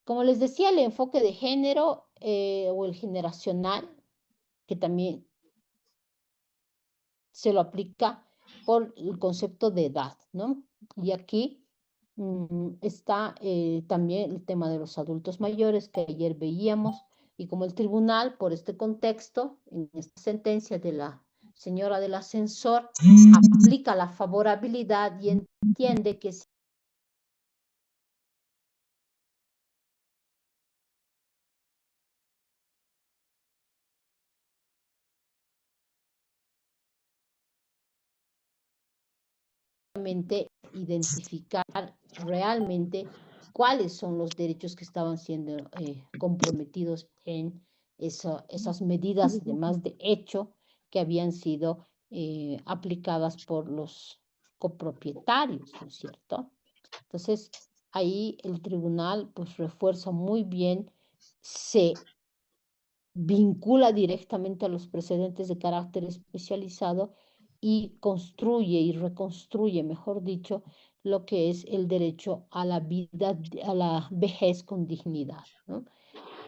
Como les decía, el enfoque de género o el generacional, que también se lo aplica por el concepto de edad, ¿no? Y aquí está también el tema de los adultos mayores que ayer veíamos y como el tribunal, por este contexto, en esta sentencia de la señora del ascensor, aplica la favorabilidad y entiende que identificar realmente cuáles son los derechos que estaban siendo comprometidos en esas medidas además de hecho que habían sido aplicadas por los copropietarios, ¿no es cierto? Entonces, ahí el tribunal pues refuerza muy bien, se vincula directamente a los precedentes de carácter especializado y construye y reconstruye, mejor dicho, lo que es el derecho a la vida, a la vejez con dignidad, ¿no?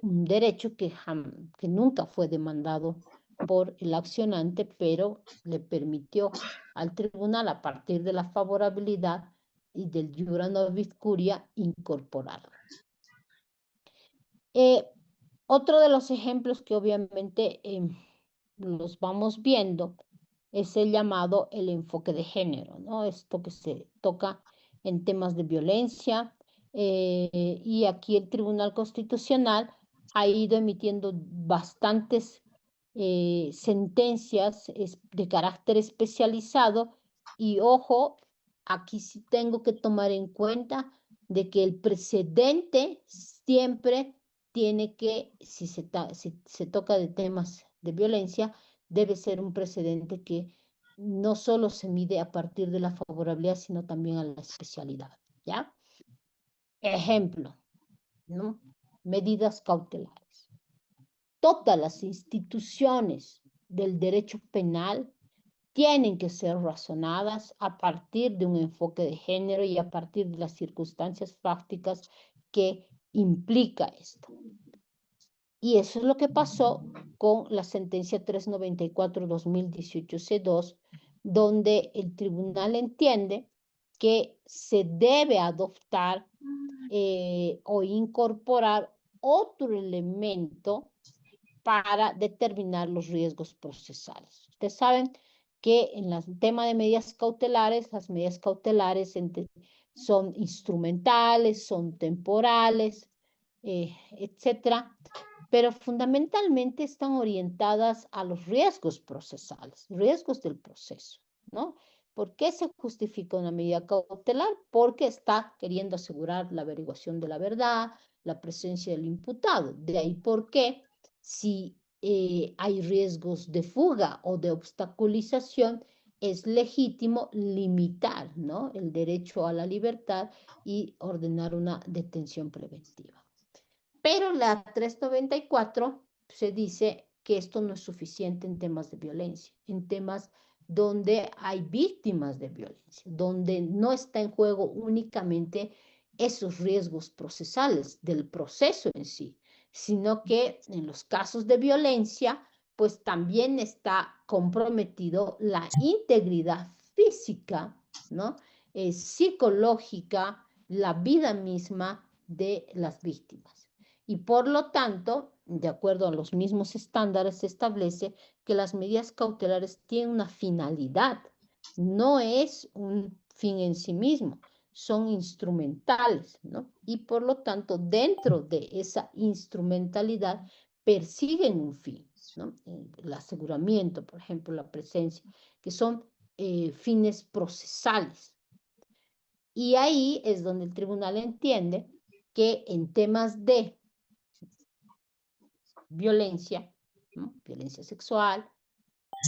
Un derecho que nunca fue demandado por el accionante, pero le permitió al tribunal, a partir de la favorabilidad y del jura novit curia, incorporarlo. Otro de los ejemplos que obviamente los vamos viendo es el llamado el enfoque de género, ¿no? Esto que se toca en temas de violencia, y aquí el Tribunal Constitucional ha ido emitiendo bastantes sentencias de carácter especializado, y ojo, aquí sí tengo que tomar en cuenta de que el precedente siempre tiene que, si se toca de temas de violencia, debe ser un precedente que no solo se mide a partir de la favorabilidad, sino también a la especialidad, ¿ya? Ejemplo, ¿no? Medidas cautelares. Todas las instituciones del derecho penal tienen que ser razonadas a partir de un enfoque de género y a partir de las circunstancias prácticas que implica esto. Y eso es lo que pasó con la sentencia 394-2018 C2, donde el tribunal entiende que se debe adoptar o incorporar otro elemento para determinar los riesgos procesales. Ustedes saben que en el tema de medidas cautelares, las medidas cautelares son instrumentales, son temporales, etcétera, pero fundamentalmente están orientadas a los riesgos procesales, riesgos del proceso, ¿no? ¿Por qué se justifica una medida cautelar? Porque está queriendo asegurar la averiguación de la verdad, la presencia del imputado. De ahí por qué, si hay riesgos de fuga o de obstaculización, es legítimo limitar, ¿no?, el derecho a la libertad y ordenar una detención preventiva. Pero la 394 se dice que esto no es suficiente en temas de violencia, en temas donde hay víctimas de violencia, donde no está en juego únicamente esos riesgos procesales del proceso en sí, sino que en los casos de violencia, pues también está comprometido la integridad física, ¿no?, psicológica, la vida misma de las víctimas. Y por lo tanto, de acuerdo a los mismos estándares, se establece que las medidas cautelares tienen una finalidad, no es un fin en sí mismo, son instrumentales, ¿no? Y por lo tanto, dentro de esa instrumentalidad, persiguen un fin, ¿no? El aseguramiento, por ejemplo, la presencia, que son fines procesales. Y ahí es donde el tribunal entiende que en temas de violencia, ¿no?, violencia sexual,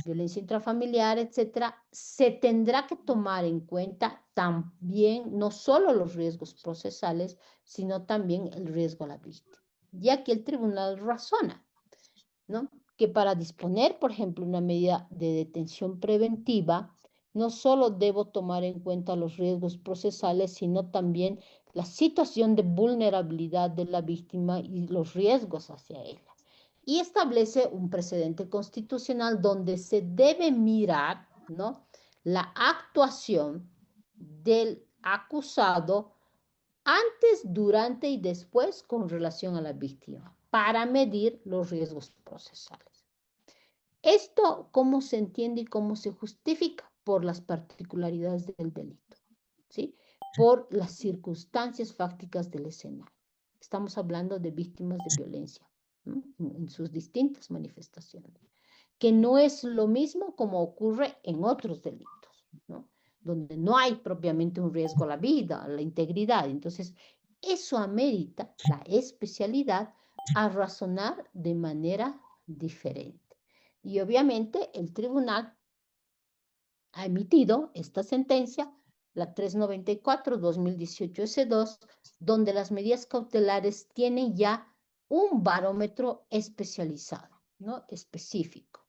violencia intrafamiliar, etcétera, se tendrá que tomar en cuenta también no solo los riesgos procesales, sino también el riesgo a la víctima. Ya que el tribunal razona, ¿no?, que para disponer, por ejemplo, una medida de detención preventiva, no solo debo tomar en cuenta los riesgos procesales, sino también la situación de vulnerabilidad de la víctima y los riesgos hacia ella. Y establece un precedente constitucional donde se debe mirar, ¿no?, la actuación del acusado antes, durante y después con relación a la víctima para medir los riesgos procesales. Esto, ¿cómo se entiende y cómo se justifica? Por las particularidades del delito, ¿sí?, por las circunstancias fácticas del escenario. Estamos hablando de víctimas de violencia, ¿no?, en sus distintas manifestaciones, que no es lo mismo como ocurre en otros delitos, ¿no?, donde no hay propiamente un riesgo a la vida, a la integridad. Entonces, eso amerita la especialidad a razonar de manera diferente. Y obviamente el tribunal ha emitido esta sentencia, la 394-2018 S2, donde las medidas cautelares tienen ya un barómetro especializado, ¿no?, específico.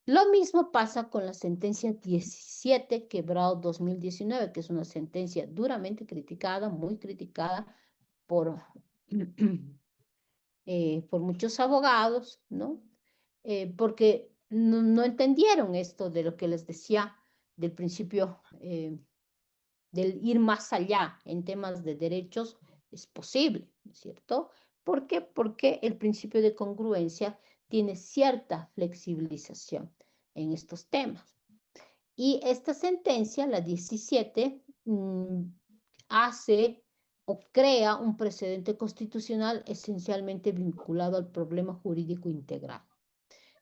Lo mismo pasa con la sentencia 17 quebrado 2019, que es una sentencia duramente criticada, muy criticada por, por muchos abogados, ¿no?, porque no entendieron esto de lo que les decía del principio del ir más allá en temas de derechos. Es posible, ¿no es cierto? ¿Por qué? Porque el principio de congruencia tiene cierta flexibilización en estos temas. Y esta sentencia, la 17, hace o crea un precedente constitucional esencialmente vinculado al problema jurídico integral.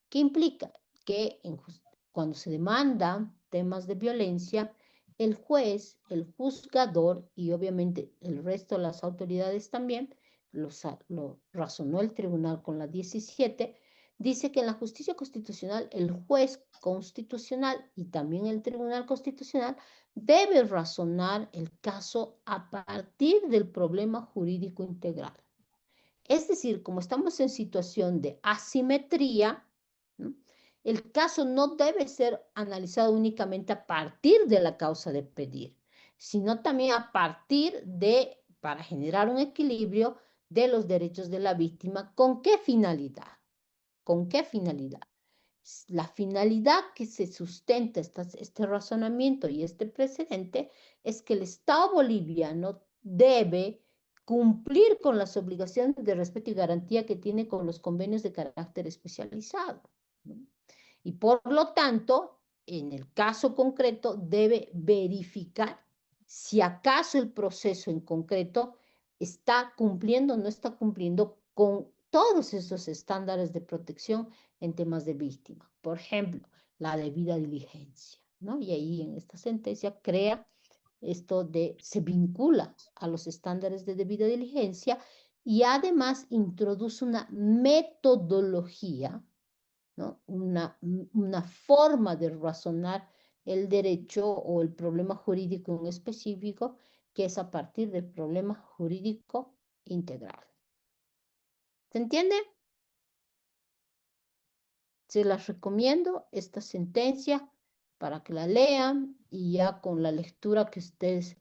¿Qué implica? Que cuando se demandan temas de violencia, el juez, el juzgador y obviamente el resto de las autoridades también, lo razonó el tribunal con la 17, dice que en la justicia constitucional el juez constitucional y también el tribunal constitucional debe razonar el caso a partir del problema jurídico integral. Es decir, como estamos en situación de asimetría, ¿no?, el caso no debe ser analizado únicamente a partir de la causa de pedir, sino también a partir de, para generar un equilibrio de los derechos de la víctima. ¿Con qué finalidad? ¿Con qué finalidad? La finalidad que se sustenta este razonamiento y este precedente es que el Estado boliviano debe cumplir con las obligaciones de respeto y garantía que tiene con los convenios de carácter especializado, ¿no? Y por lo tanto, en el caso concreto, debe verificar si acaso el proceso en concreto está cumpliendo o no está cumpliendo con todos esos estándares de protección en temas de víctima. Por ejemplo, la debida diligencia, ¿no? Y ahí en esta sentencia crea esto se vincula a los estándares de debida diligencia y además introduce una metodología, ¿no?, una forma de razonar el derecho o el problema jurídico en específico, que es a partir del problema jurídico integral. ¿Se entiende? Se las recomiendo esta sentencia para que la lean y ya con la lectura que ustedes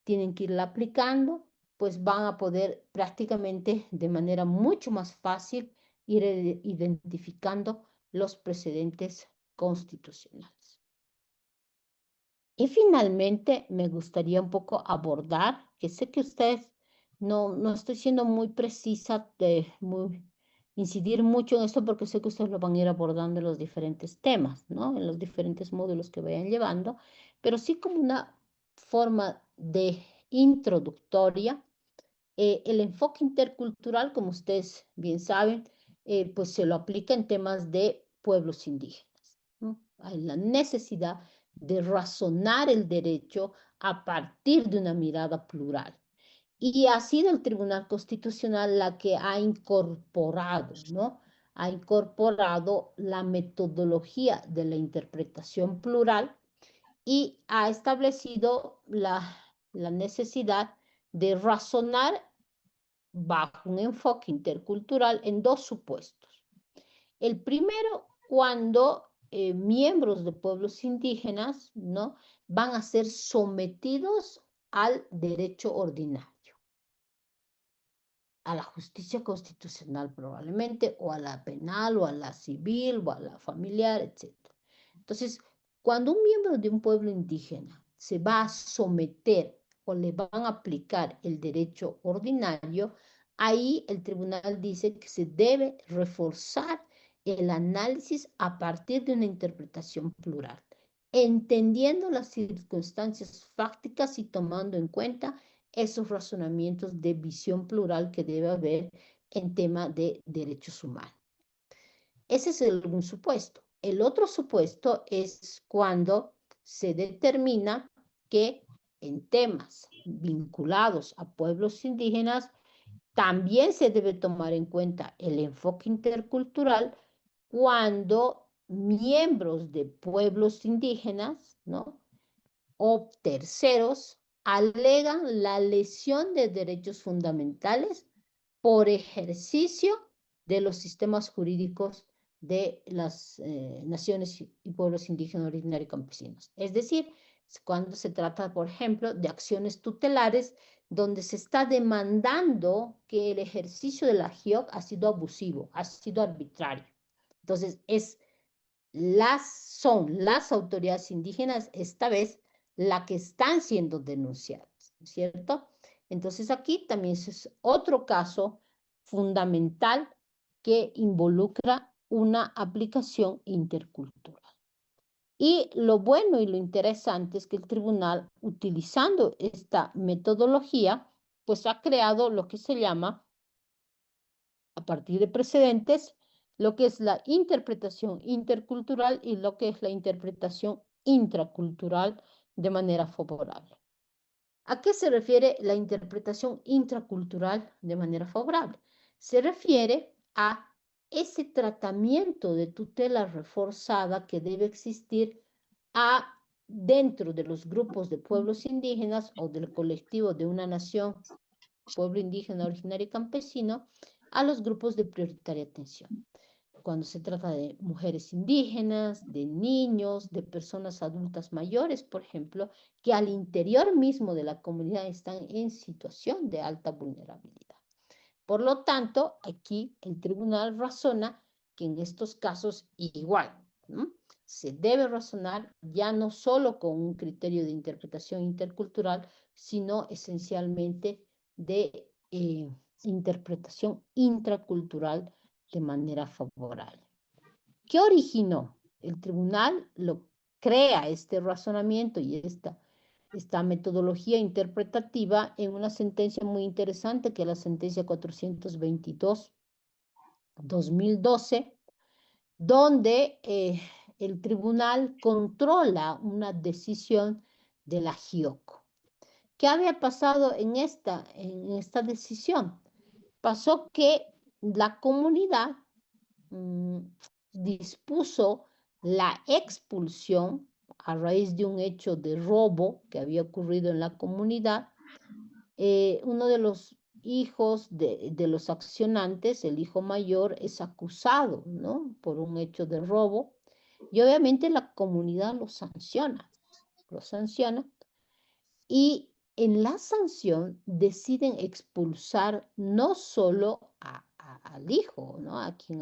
tienen que irla aplicando, pues van a poder prácticamente de manera mucho más fácil ir identificando los precedentes constitucionales. Y finalmente me gustaría un poco abordar, que sé que ustedes no estoy siendo muy precisa, incidir mucho en esto porque sé que ustedes lo van a ir abordando en los diferentes temas, ¿no?, en los diferentes módulos que vayan llevando, pero sí como una forma de introductoria. El enfoque intercultural, como ustedes bien saben, pues se lo aplica en temas de pueblos indígenas, ¿no? Hay la necesidad de razonar el derecho a partir de una mirada plural. Y ha sido el Tribunal Constitucional la que ha incorporado, ¿no?, ha incorporado la metodología de la interpretación plural y ha establecido la necesidad de razonar bajo un enfoque intercultural en dos supuestos. El primero, cuando miembros de pueblos indígenas, ¿no?, van a ser sometidos al derecho ordinario, a la justicia constitucional probablemente, o a la penal, o a la civil, o a la familiar, etc. Entonces, cuando un miembro de un pueblo indígena se va a someter o le van a aplicar el derecho ordinario, ahí el tribunal dice que se debe reforzar el análisis a partir de una interpretación plural, entendiendo las circunstancias fácticas y tomando en cuenta esos razonamientos de visión plural que debe haber en tema de derechos humanos. Ese es un supuesto. El otro supuesto es cuando se determina que en temas vinculados a pueblos indígenas también se debe tomar en cuenta el enfoque intercultural cuando miembros de pueblos indígenas, ¿no?, o terceros alegan la lesión de derechos fundamentales por ejercicio de los sistemas jurídicos de las naciones y pueblos indígenas originarios y campesinos. Es decir, cuando se trata, por ejemplo, de acciones tutelares donde se está demandando que el ejercicio de la JIOC ha sido abusivo, ha sido arbitrario. Entonces, son las autoridades indígenas, esta vez, las que están siendo denunciadas, ¿no es cierto? Entonces, aquí también es otro caso fundamental que involucra una aplicación intercultural. Y lo bueno y lo interesante es que el tribunal, utilizando esta metodología, pues ha creado lo que se llama, a partir de precedentes, lo que es la interpretación intercultural y lo que es la interpretación intracultural de manera favorable. ¿A qué se refiere la interpretación intracultural de manera favorable? Se refiere a ese tratamiento de tutela reforzada que debe existir dentro de los grupos de pueblos indígenas o del colectivo de una nación, pueblo indígena, originario y campesino, a los grupos de prioritaria atención. Cuando se trata de mujeres indígenas, de niños, de personas adultas mayores, por ejemplo, que al interior mismo de la comunidad están en situación de alta vulnerabilidad. Por lo tanto, aquí el tribunal razona que en estos casos igual, ¿no? Se debe razonar ya no solo con un criterio de interpretación intercultural, sino esencialmente de interpretación intracultural de manera favorable. ¿Qué originó? El tribunal lo crea este razonamiento y esta metodología interpretativa en una sentencia muy interesante que es la sentencia 422-2012, donde el tribunal controla una decisión de la GIOCO. ¿Qué había pasado en esta decisión? Pasó que la comunidad dispuso la expulsión a raíz de un hecho de robo que había ocurrido en la comunidad. Uno de los hijos de los accionantes, el hijo mayor, es acusado, ¿no?, por un hecho de robo, y obviamente la comunidad lo sanciona, y en la sanción deciden expulsar no solo al hijo, ¿no?, a quien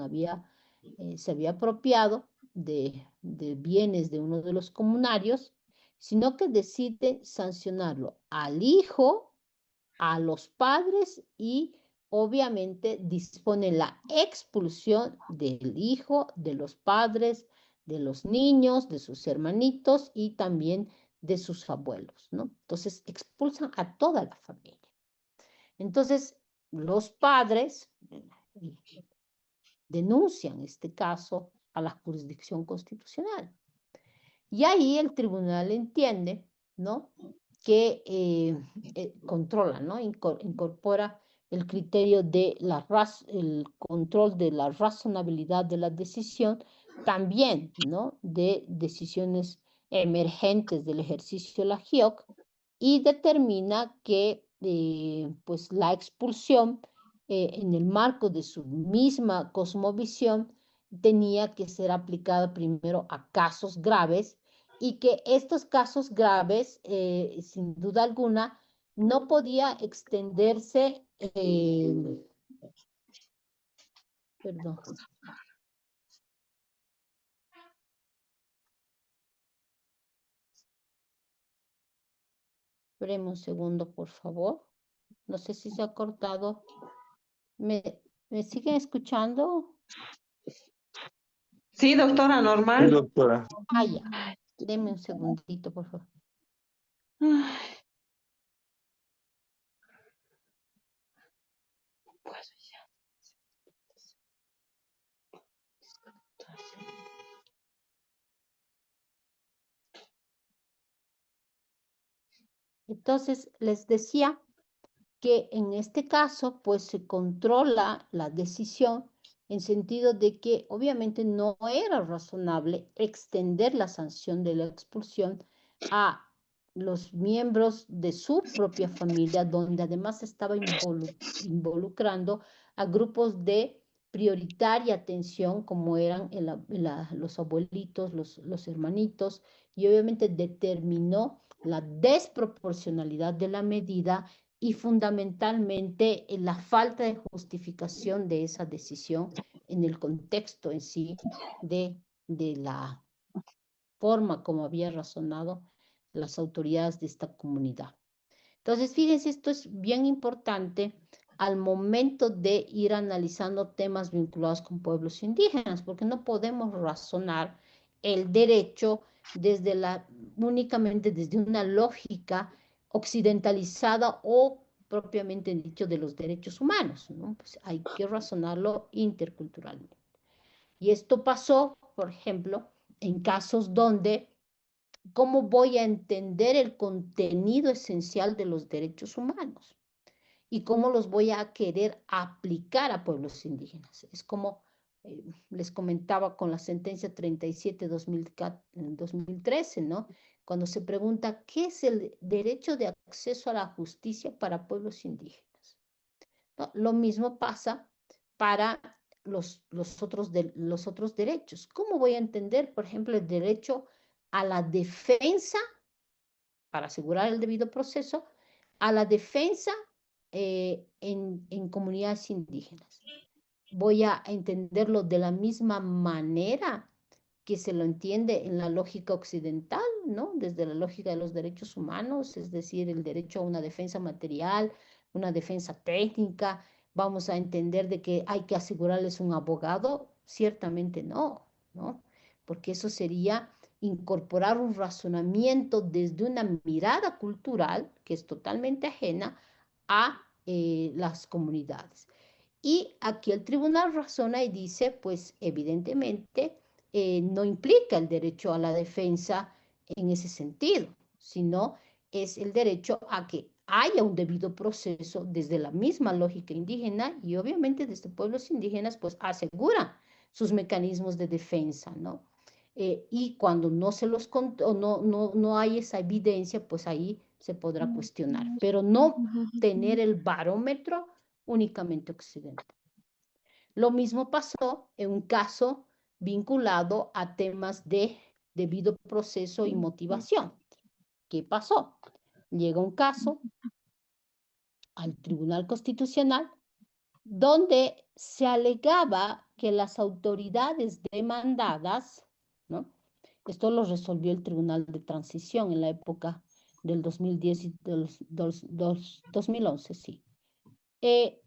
se había apropiado de bienes de uno de los comunarios, sino que deciden sancionarlo al hijo, a los padres y obviamente dispone la expulsión del hijo, de los padres, de los niños, de sus hermanitos y también de sus abuelos, ¿no? Entonces expulsan a toda la familia. Entonces los padres denuncian este caso a la jurisdicción constitucional. Y ahí el tribunal entiende, ¿no?, que controla, ¿no?, incorpora el criterio de el control de la razonabilidad de la decisión, también, ¿no?, de decisiones emergentes del ejercicio de la GIOC, y determina que pues la expulsión en el marco de su misma cosmovisión tenía que ser aplicada primero a casos graves, y que estos casos graves, sin duda alguna, no podía extenderse, perdón. Espéreme un segundo, por favor. No sé si se ha cortado. ¿Me siguen escuchando? Sí, doctora, normal. Sí, doctora. Ah, ya. Deme un segundito, por favor. Entonces, les decía que en este caso, pues se controla la decisión en sentido de que obviamente no era razonable extender la sanción de la expulsión a los miembros de su propia familia, donde además estaba involucrando a grupos de prioritaria atención, como eran los abuelitos, los hermanitos, y obviamente determinó la desproporcionalidad de la medida y fundamentalmente la falta de justificación de esa decisión en el contexto en sí de la forma como había razonado las autoridades de esta comunidad. Entonces, fíjense, esto es bien importante al momento de ir analizando temas vinculados con pueblos indígenas, porque no podemos razonar el derecho únicamente desde una lógica occidentalizada o propiamente dicho de los derechos humanos, ¿no? Pues hay que razonarlo interculturalmente. Y esto pasó, por ejemplo, en casos donde, ¿cómo voy a entender el contenido esencial de los derechos humanos? ¿Y cómo los voy a querer aplicar a pueblos indígenas? Es como les comentaba con la sentencia 37-2013, ¿no? Cuando se pregunta, ¿qué es el derecho de acceso a la justicia para pueblos indígenas? ¿No? Lo mismo pasa para los otros derechos. ¿Cómo voy a entender, por ejemplo, el derecho a la defensa para asegurar el debido proceso, a la defensa en comunidades indígenas? Voy a entenderlo de la misma manera que se lo entiende en la lógica occidental, ¿no? Desde la lógica de los derechos humanos, es decir, el derecho a una defensa material, una defensa técnica. Vamos a entender de que hay que asegurarles un abogado. Ciertamente no, ¿no? Porque eso sería incorporar un razonamiento desde una mirada cultural que es totalmente ajena a las comunidades. Y aquí el tribunal razona y dice, pues evidentemente no implica el derecho a la defensa en ese sentido, sino es el derecho a que haya un debido proceso desde la misma lógica indígena y obviamente desde pueblos indígenas pues aseguran sus mecanismos de defensa, ¿no? Y cuando no se los no hay esa evidencia, pues ahí se podrá cuestionar, pero no tener el barómetro únicamente occidental. Lo mismo pasó en un caso vinculado a temas de debido proceso y motivación. ¿Qué pasó? Llega un caso al Tribunal Constitucional donde se alegaba que las autoridades demandadas, ¿no? Esto lo resolvió el Tribunal de Transición en la época del 2010 y del 2011, sí. ¿Qué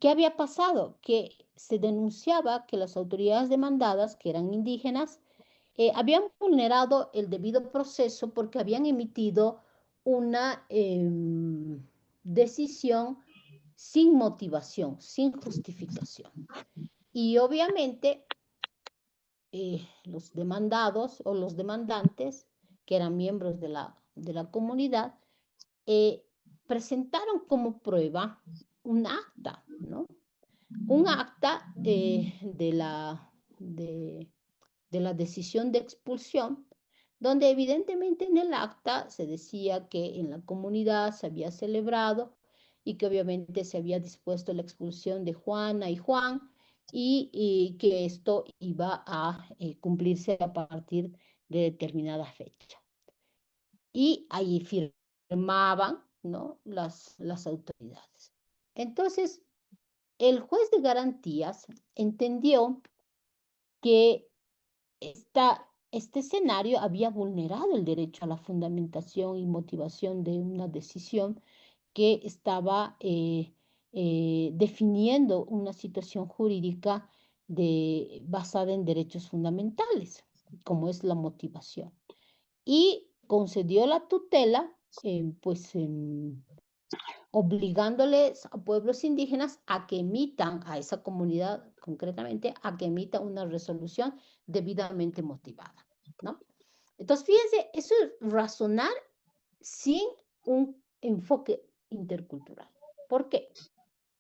había pasado? Que se denunciaba que las autoridades demandadas, que eran indígenas, habían vulnerado el debido proceso porque habían emitido una decisión sin motivación, sin justificación. Y obviamente los demandados o los demandantes, que eran miembros de la comunidad, presentaron como prueba un acta, ¿no? Un acta de la decisión de expulsión, donde evidentemente en el acta se decía que en la comunidad se había celebrado y que obviamente se había dispuesto la expulsión de Juana y Juan y que esto iba a cumplirse a partir de determinada fecha. Y ahí firmaban, ¿no? las autoridades. Entonces, el juez de garantías entendió que este escenario había vulnerado el derecho a la fundamentación y motivación de una decisión que estaba definiendo una situación jurídica basada en derechos fundamentales, como es la motivación. Y concedió la tutela, pues, obligándoles a pueblos indígenas a que emitan, a esa comunidad concretamente, a que emita una resolución debidamente motivada, ¿no? Entonces, fíjense, eso es razonar sin un enfoque intercultural. ¿Por qué?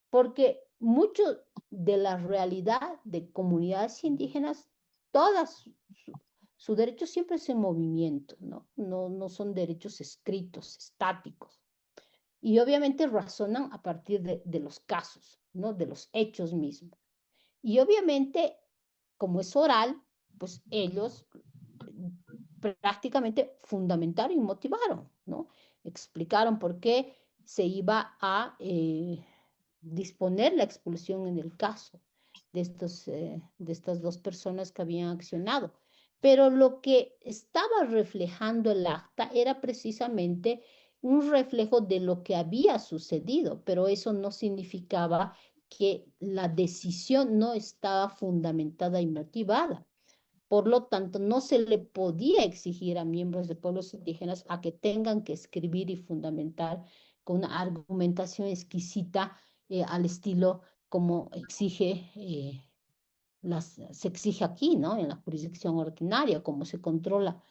Porque mucho de la realidad de comunidades indígenas, todas su derecho siempre es en movimiento, ¿no? No son derechos escritos, estáticos. Y obviamente razonan a partir de los casos, ¿no? De los hechos mismos. Y obviamente, como es oral, pues ellos prácticamente fundamentaron y motivaron, ¿no? Explicaron por qué se iba a disponer la expulsión en el caso de estas dos personas que habían accionado. Pero lo que estaba reflejando el acta era precisamente un reflejo de lo que había sucedido, pero eso no significaba que la decisión no estaba fundamentada y motivada. Por lo tanto, no se le podía exigir a miembros de pueblos indígenas a que tengan que escribir y fundamentar con una argumentación exquisita al estilo como se exige aquí, ¿no? En la jurisdicción ordinaria, como se controla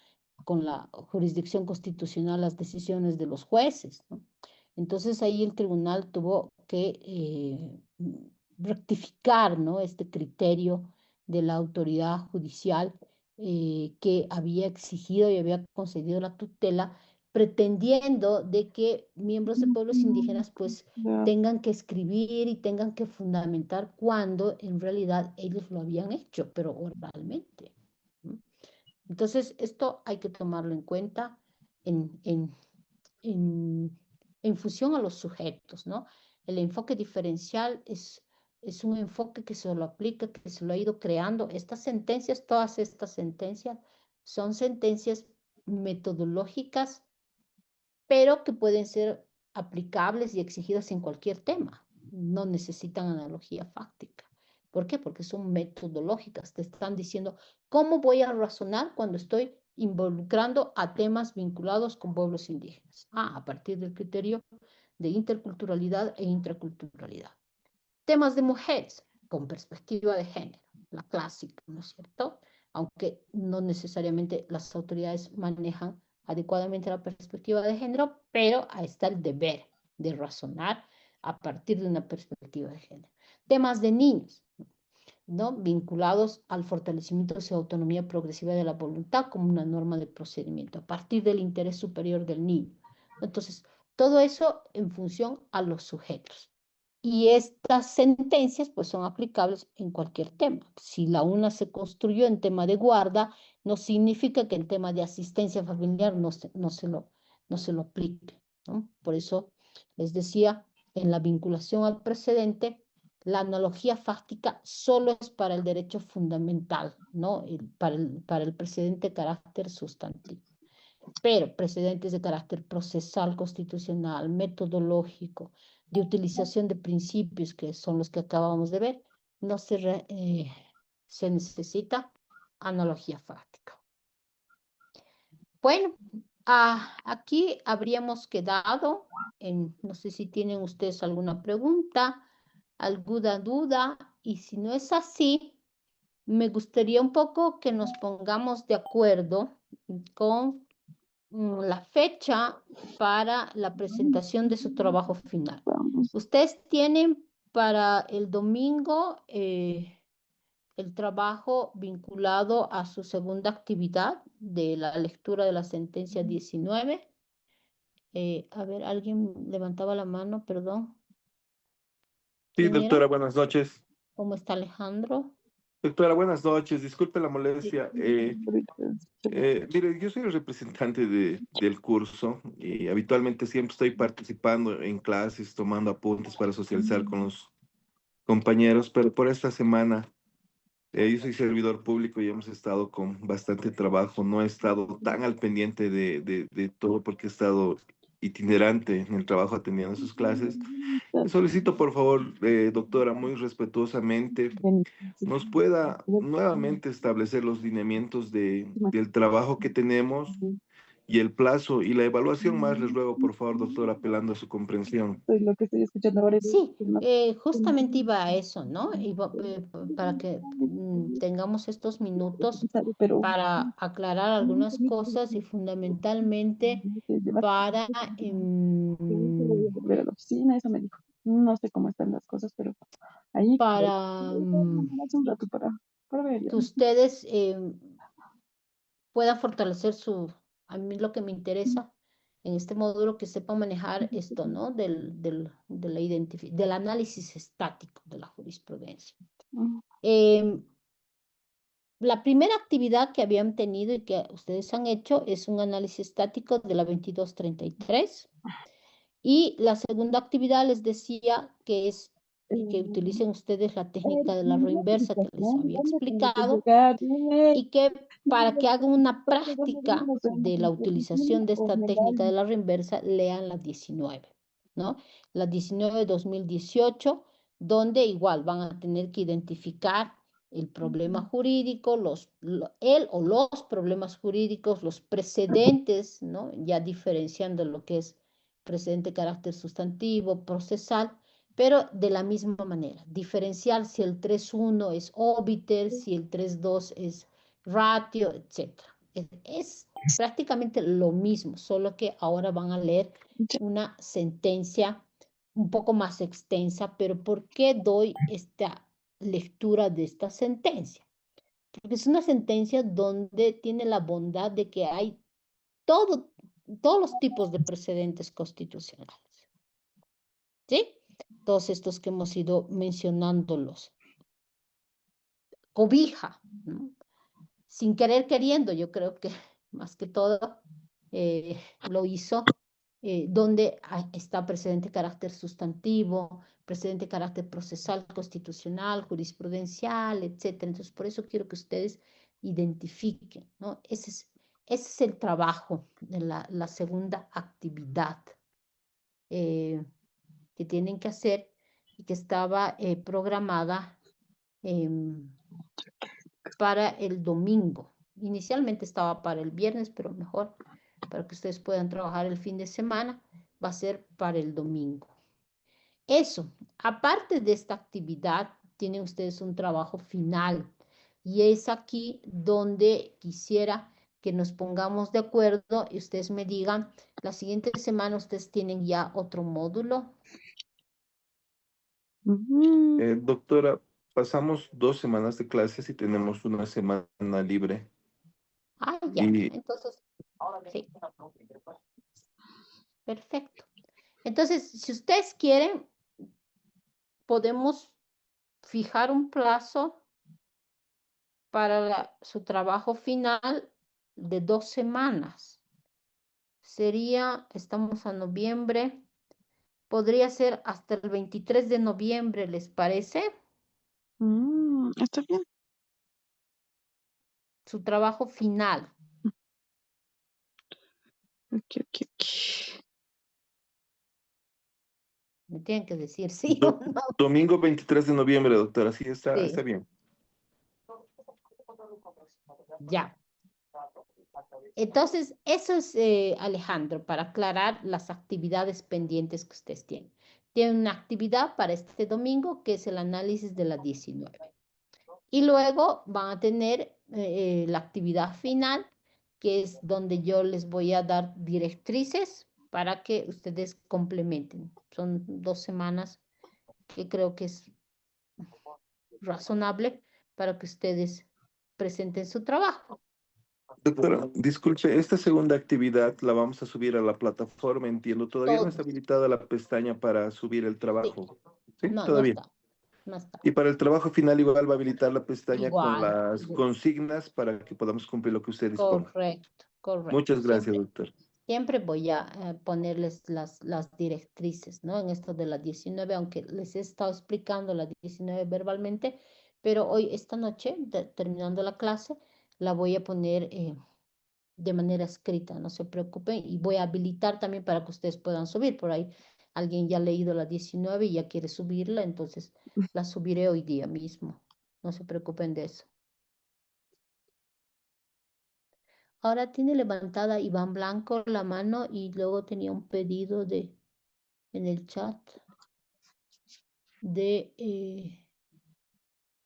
con la jurisdicción constitucional las decisiones de los jueces, ¿no? Entonces ahí el tribunal tuvo que rectificar, ¿no? Este criterio de la autoridad judicial que había exigido y había concedido la tutela, pretendiendo de que miembros de pueblos indígenas pues Ya. tengan que escribir y tengan que fundamentar cuando en realidad ellos lo habían hecho, pero oralmente. ¿No? Entonces, esto hay que tomarlo en cuenta en, en, en función a los sujetos, ¿no? El enfoque diferencial es un enfoque que se lo aplica, que se lo ha ido creando. Estas sentencias, todas estas sentencias, son sentencias metodológicas, pero que pueden ser aplicables y exigidas en cualquier tema. No necesitan analogía fáctica. ¿Por qué? Porque son metodológicas. Te están diciendo cómo voy a razonar cuando estoy involucrando a temas vinculados con pueblos indígenas. A partir del criterio de interculturalidad e intraculturalidad. Temas de mujeres con perspectiva de género, la clásica, ¿no es cierto? Aunque no necesariamente las autoridades manejan adecuadamente la perspectiva de género, pero ahí está el deber de razonar a partir de una perspectiva de género. Temas de niños, ¿no? Vinculados al fortalecimiento de su autonomía progresiva de la voluntad como una norma de procedimiento, a partir del interés superior del niño. Entonces, todo eso en función a los sujetos. Y estas sentencias pues son aplicables en cualquier tema. Si la una se construyó en tema de guarda, no significa que en tema de asistencia familiar no se lo aplique, ¿no? Por eso les decía, en la vinculación al precedente, la analogía fáctica solo es para el derecho fundamental, ¿no? Para el precedente de carácter sustantivo. Pero precedentes de carácter procesal, constitucional, metodológico, de utilización de principios, que son los que acabamos de ver, no se necesita analogía fáctica. Bueno, aquí habríamos quedado no sé si tienen ustedes alguna pregunta, alguna duda, y si no es así, me gustaría un poco que nos pongamos de acuerdo con la fecha para la presentación de su trabajo final. Vamos. Ustedes tienen para el domingo el trabajo vinculado a su segunda actividad de la lectura de la sentencia 19. A ver, alguien levantaba la mano, perdón. Sí, ¿Quién doctora, era? buenas noches. ¿Cómo está Alejandro? Doctora, buenas noches. Disculpe la molestia. Ahorita, Mire, yo soy el representante del curso y habitualmente siempre estoy participando en clases, tomando apuntes para socializar con los compañeros, pero por esta semana yo soy servidor público y hemos estado con bastante trabajo. No he estado tan al pendiente de todo porque he estado itinerante en el trabajo atendiendo sus clases. Le solicito, por favor, doctora, muy respetuosamente, nos pueda nuevamente establecer los lineamientos del trabajo que tenemos y el plazo y la evaluación más. Les ruego, por favor, doctora, apelando a su comprensión. Pues lo que estoy escuchando ahora es Sí, que no- justamente iba a eso, ¿no? Para que tengamos estos minutos pero para aclarar algunas cosas y fundamentalmente para, volver a la oficina, eso me dijo. No sé cómo están las cosas, pero ahí para hace un rato para ver. que ustedes puedan fortalecer a mí lo que me interesa en este módulo, que sepan manejar esto, ¿no? Del análisis estático de la jurisprudencia. La primera actividad que habían tenido y que ustedes han hecho es un análisis estático de la 2233. Y la segunda actividad les decía que es que utilicen ustedes la técnica de la reinversa que les había explicado y que para que hagan una práctica de la utilización de esta técnica de la reinversa, lean la 19, ¿no? La 19 de 2018, donde igual van a tener que identificar el problema jurídico, él o los problemas jurídicos, los precedentes, ¿no? Ya diferenciando lo que es precedente de carácter sustantivo, procesal, pero de la misma manera, diferenciar si el 3.1 es obiter, si el 3.2 es ratio, etc. Es prácticamente lo mismo, solo que ahora van a leer Ya. una sentencia un poco más extensa, pero ¿por qué doy esta lectura de esta sentencia? Porque es una sentencia donde tiene la bondad de que hay todos los tipos de precedentes constitucionales, ¿sí? Todos estos que hemos ido mencionándolos. Cobija, ¿no? Sin querer queriendo, yo creo que más que todo lo hizo, donde está precedente de carácter sustantivo, precedente de carácter procesal, constitucional, jurisprudencial, etc. Entonces, por eso quiero que ustedes identifiquen, ¿no? Ese es el trabajo de la segunda actividad que tienen que hacer y que estaba programada para el domingo. Inicialmente estaba para el viernes, pero mejor para que ustedes puedan trabajar el fin de semana, va a ser para el domingo. Eso, aparte de esta actividad, tienen ustedes un trabajo final y es aquí donde quisiera que nos pongamos de acuerdo y ustedes me digan, la siguiente semana ustedes tienen ya otro módulo. Doctora, pasamos 2 semanas de clases y tenemos una semana libre. Ah, ya, Y entonces, sí, perfecto. Entonces, si ustedes quieren, podemos fijar un plazo para su trabajo final de 2 semanas. Sería, estamos a noviembre, podría ser hasta el 23 de noviembre, ¿les parece? Está bien. Su trabajo final. Ok, ok, ok. Me tienen que decir sí o do- no. domingo 23 de noviembre, doctora, sí, está Sí, bien. ya. Entonces, eso es, Alejandro, para aclarar las actividades pendientes que ustedes tienen. Tienen una actividad para este domingo que es el análisis de la 19. Y luego van a tener la actividad final, que es donde yo les voy a dar directrices para que ustedes complementen. Son 2 semanas que creo que es razonable para que ustedes presenten su trabajo. Doctora, disculpe, esta segunda actividad la vamos a subir a la plataforma, entiendo. Todavía no está Todos. habilitada la pestaña para subir el Sí. trabajo. ¿Sí? No, no Todavía. está. No está. Y para el trabajo final igual va a habilitar la pestaña con Igual. las consignas para que podamos cumplir lo que usted dispone. Correcto, correcto. Muchas gracias, doctor. Siempre voy a ponerles las directrices, ¿no? En esto de la 19, aunque les he estado explicando la 19 verbalmente, pero hoy, esta noche, terminando la clase, la voy a poner de manera escrita, no se preocupen, y voy a habilitar también para que ustedes puedan subir. Por ahí alguien ya ha leído la 19 y ya quiere subirla, entonces la subiré hoy día mismo. No se preocupen de eso. Ahora tiene levantada Iván Blanco la mano y luego tenía un pedido en el chat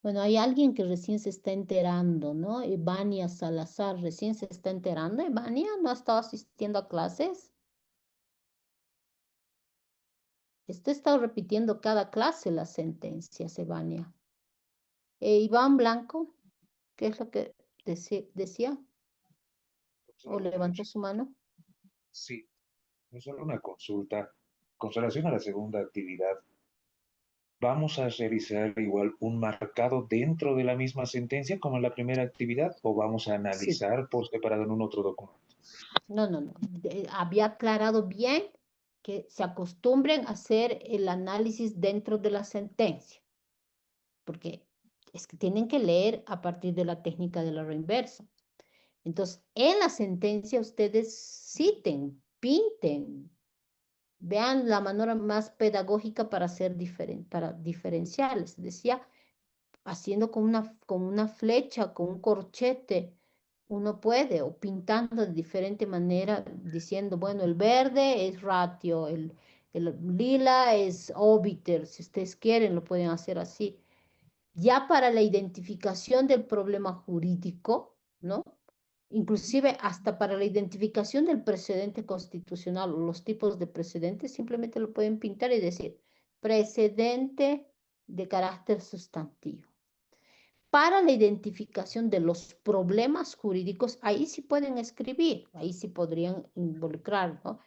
bueno, hay alguien que recién se está enterando, ¿no? Evania Salazar recién se está enterando. Evania no ha estado asistiendo a clases. Esto está repitiendo cada clase las sentencias, Evania. Iván Blanco, ¿qué es lo que decía? ¿O levantó su mano? Sí, no solo una consulta. Con relación a la segunda actividad, ¿vamos a realizar igual un marcado dentro de la misma sentencia como en la primera actividad o vamos a Sí. analizar por separado en un otro documento? No. Había aclarado bien que se acostumbren a hacer el análisis dentro de la sentencia, porque es que tienen que leer a partir de la técnica de la reinversa. Entonces, en la sentencia ustedes citen, pinten, vean la manera más pedagógica para hacer para diferenciarles. Decía, haciendo con una flecha, con un corchete, uno puede, o pintando de diferente manera, diciendo, bueno, el verde es ratio, el lila es obiter, si ustedes quieren, lo pueden hacer así. Ya para la identificación del problema jurídico, ¿no? Inclusive hasta para la identificación del precedente constitucional o los tipos de precedentes, simplemente lo pueden pintar y decir precedente de carácter sustantivo. Para la identificación de los problemas jurídicos, ahí sí pueden escribir, ahí sí podrían involucrar, ¿no?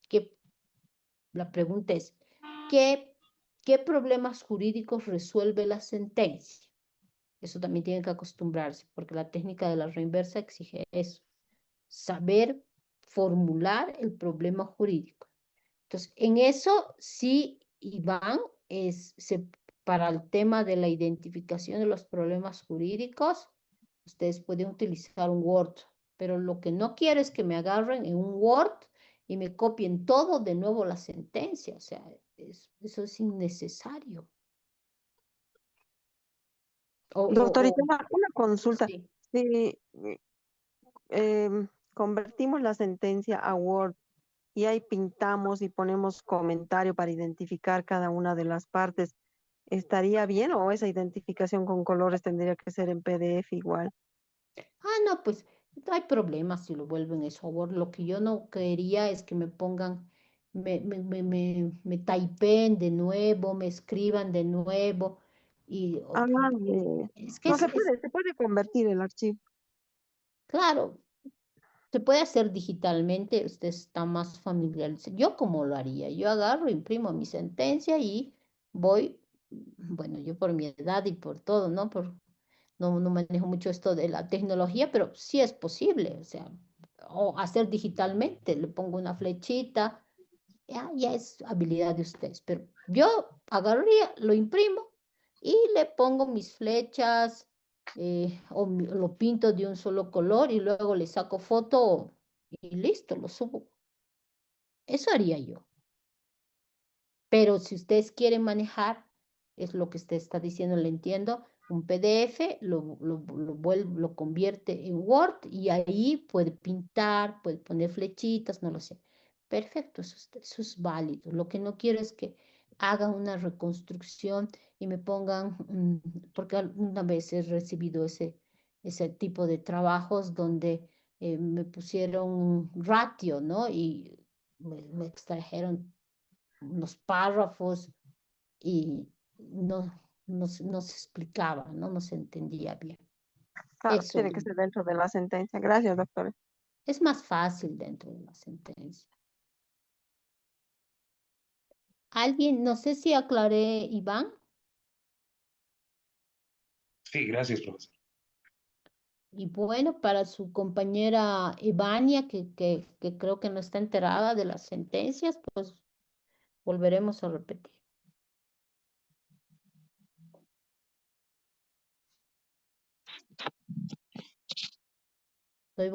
Que la pregunta es, ¿qué problemas jurídicos resuelve la sentencia? Eso también tienen que acostumbrarse, porque la técnica de la reinversa exige eso, saber formular el problema jurídico. Entonces, en eso sí, Iván, para el tema de la identificación de los problemas jurídicos, ustedes pueden utilizar un Word, pero lo que no quiero es que me agarren en un Word y me copien todo de nuevo la sentencia, o sea, eso es innecesario. Doctorita, una consulta. Sí. Si convertimos la sentencia a Word y ahí pintamos y ponemos comentario para identificar cada una de las partes, ¿estaría bien o esa identificación con colores tendría que ser en PDF igual? No, pues no hay problema si lo vuelven eso a Word. Lo que yo no quería es que me pongan, me typeen de nuevo, me escriban de nuevo. Y Ah, bien. es que No, es se puede convertir el archivo. claro, se puede hacer digitalmente, usted está más familiarizado. Yo como lo haría, yo agarro, imprimo mi sentencia y voy, bueno, yo por mi edad y por todo, ¿no? No manejo mucho esto de la tecnología, pero sí es posible, o sea, o hacer digitalmente, le pongo una flechita, ya es habilidad de ustedes, pero yo agarraría, lo imprimo y le pongo mis flechas lo pinto de un solo color y luego le saco foto y listo, lo subo. Eso haría yo. Pero si ustedes quieren manejar, es lo que usted está diciendo, le entiendo, un PDF, lo convierte en Word y ahí puede pintar, puede poner flechitas, no lo sé. Perfecto, eso es válido. Lo que no quiero es que hagan una reconstrucción y me pongan, porque alguna vez he recibido ese tipo de trabajos donde me pusieron ratio, ¿no? Y me extrajeron unos párrafos y no se explicaba, no se entendía bien. Claro, Eso tiene que ser dentro de la sentencia. Gracias, doctor. es más fácil dentro de la sentencia. Alguien, no sé si aclaré, Iván, Sí, gracias, profesor. y bueno, para su compañera Ivania, que creo que no está enterada de las sentencias, pues volveremos a repetir. Estoy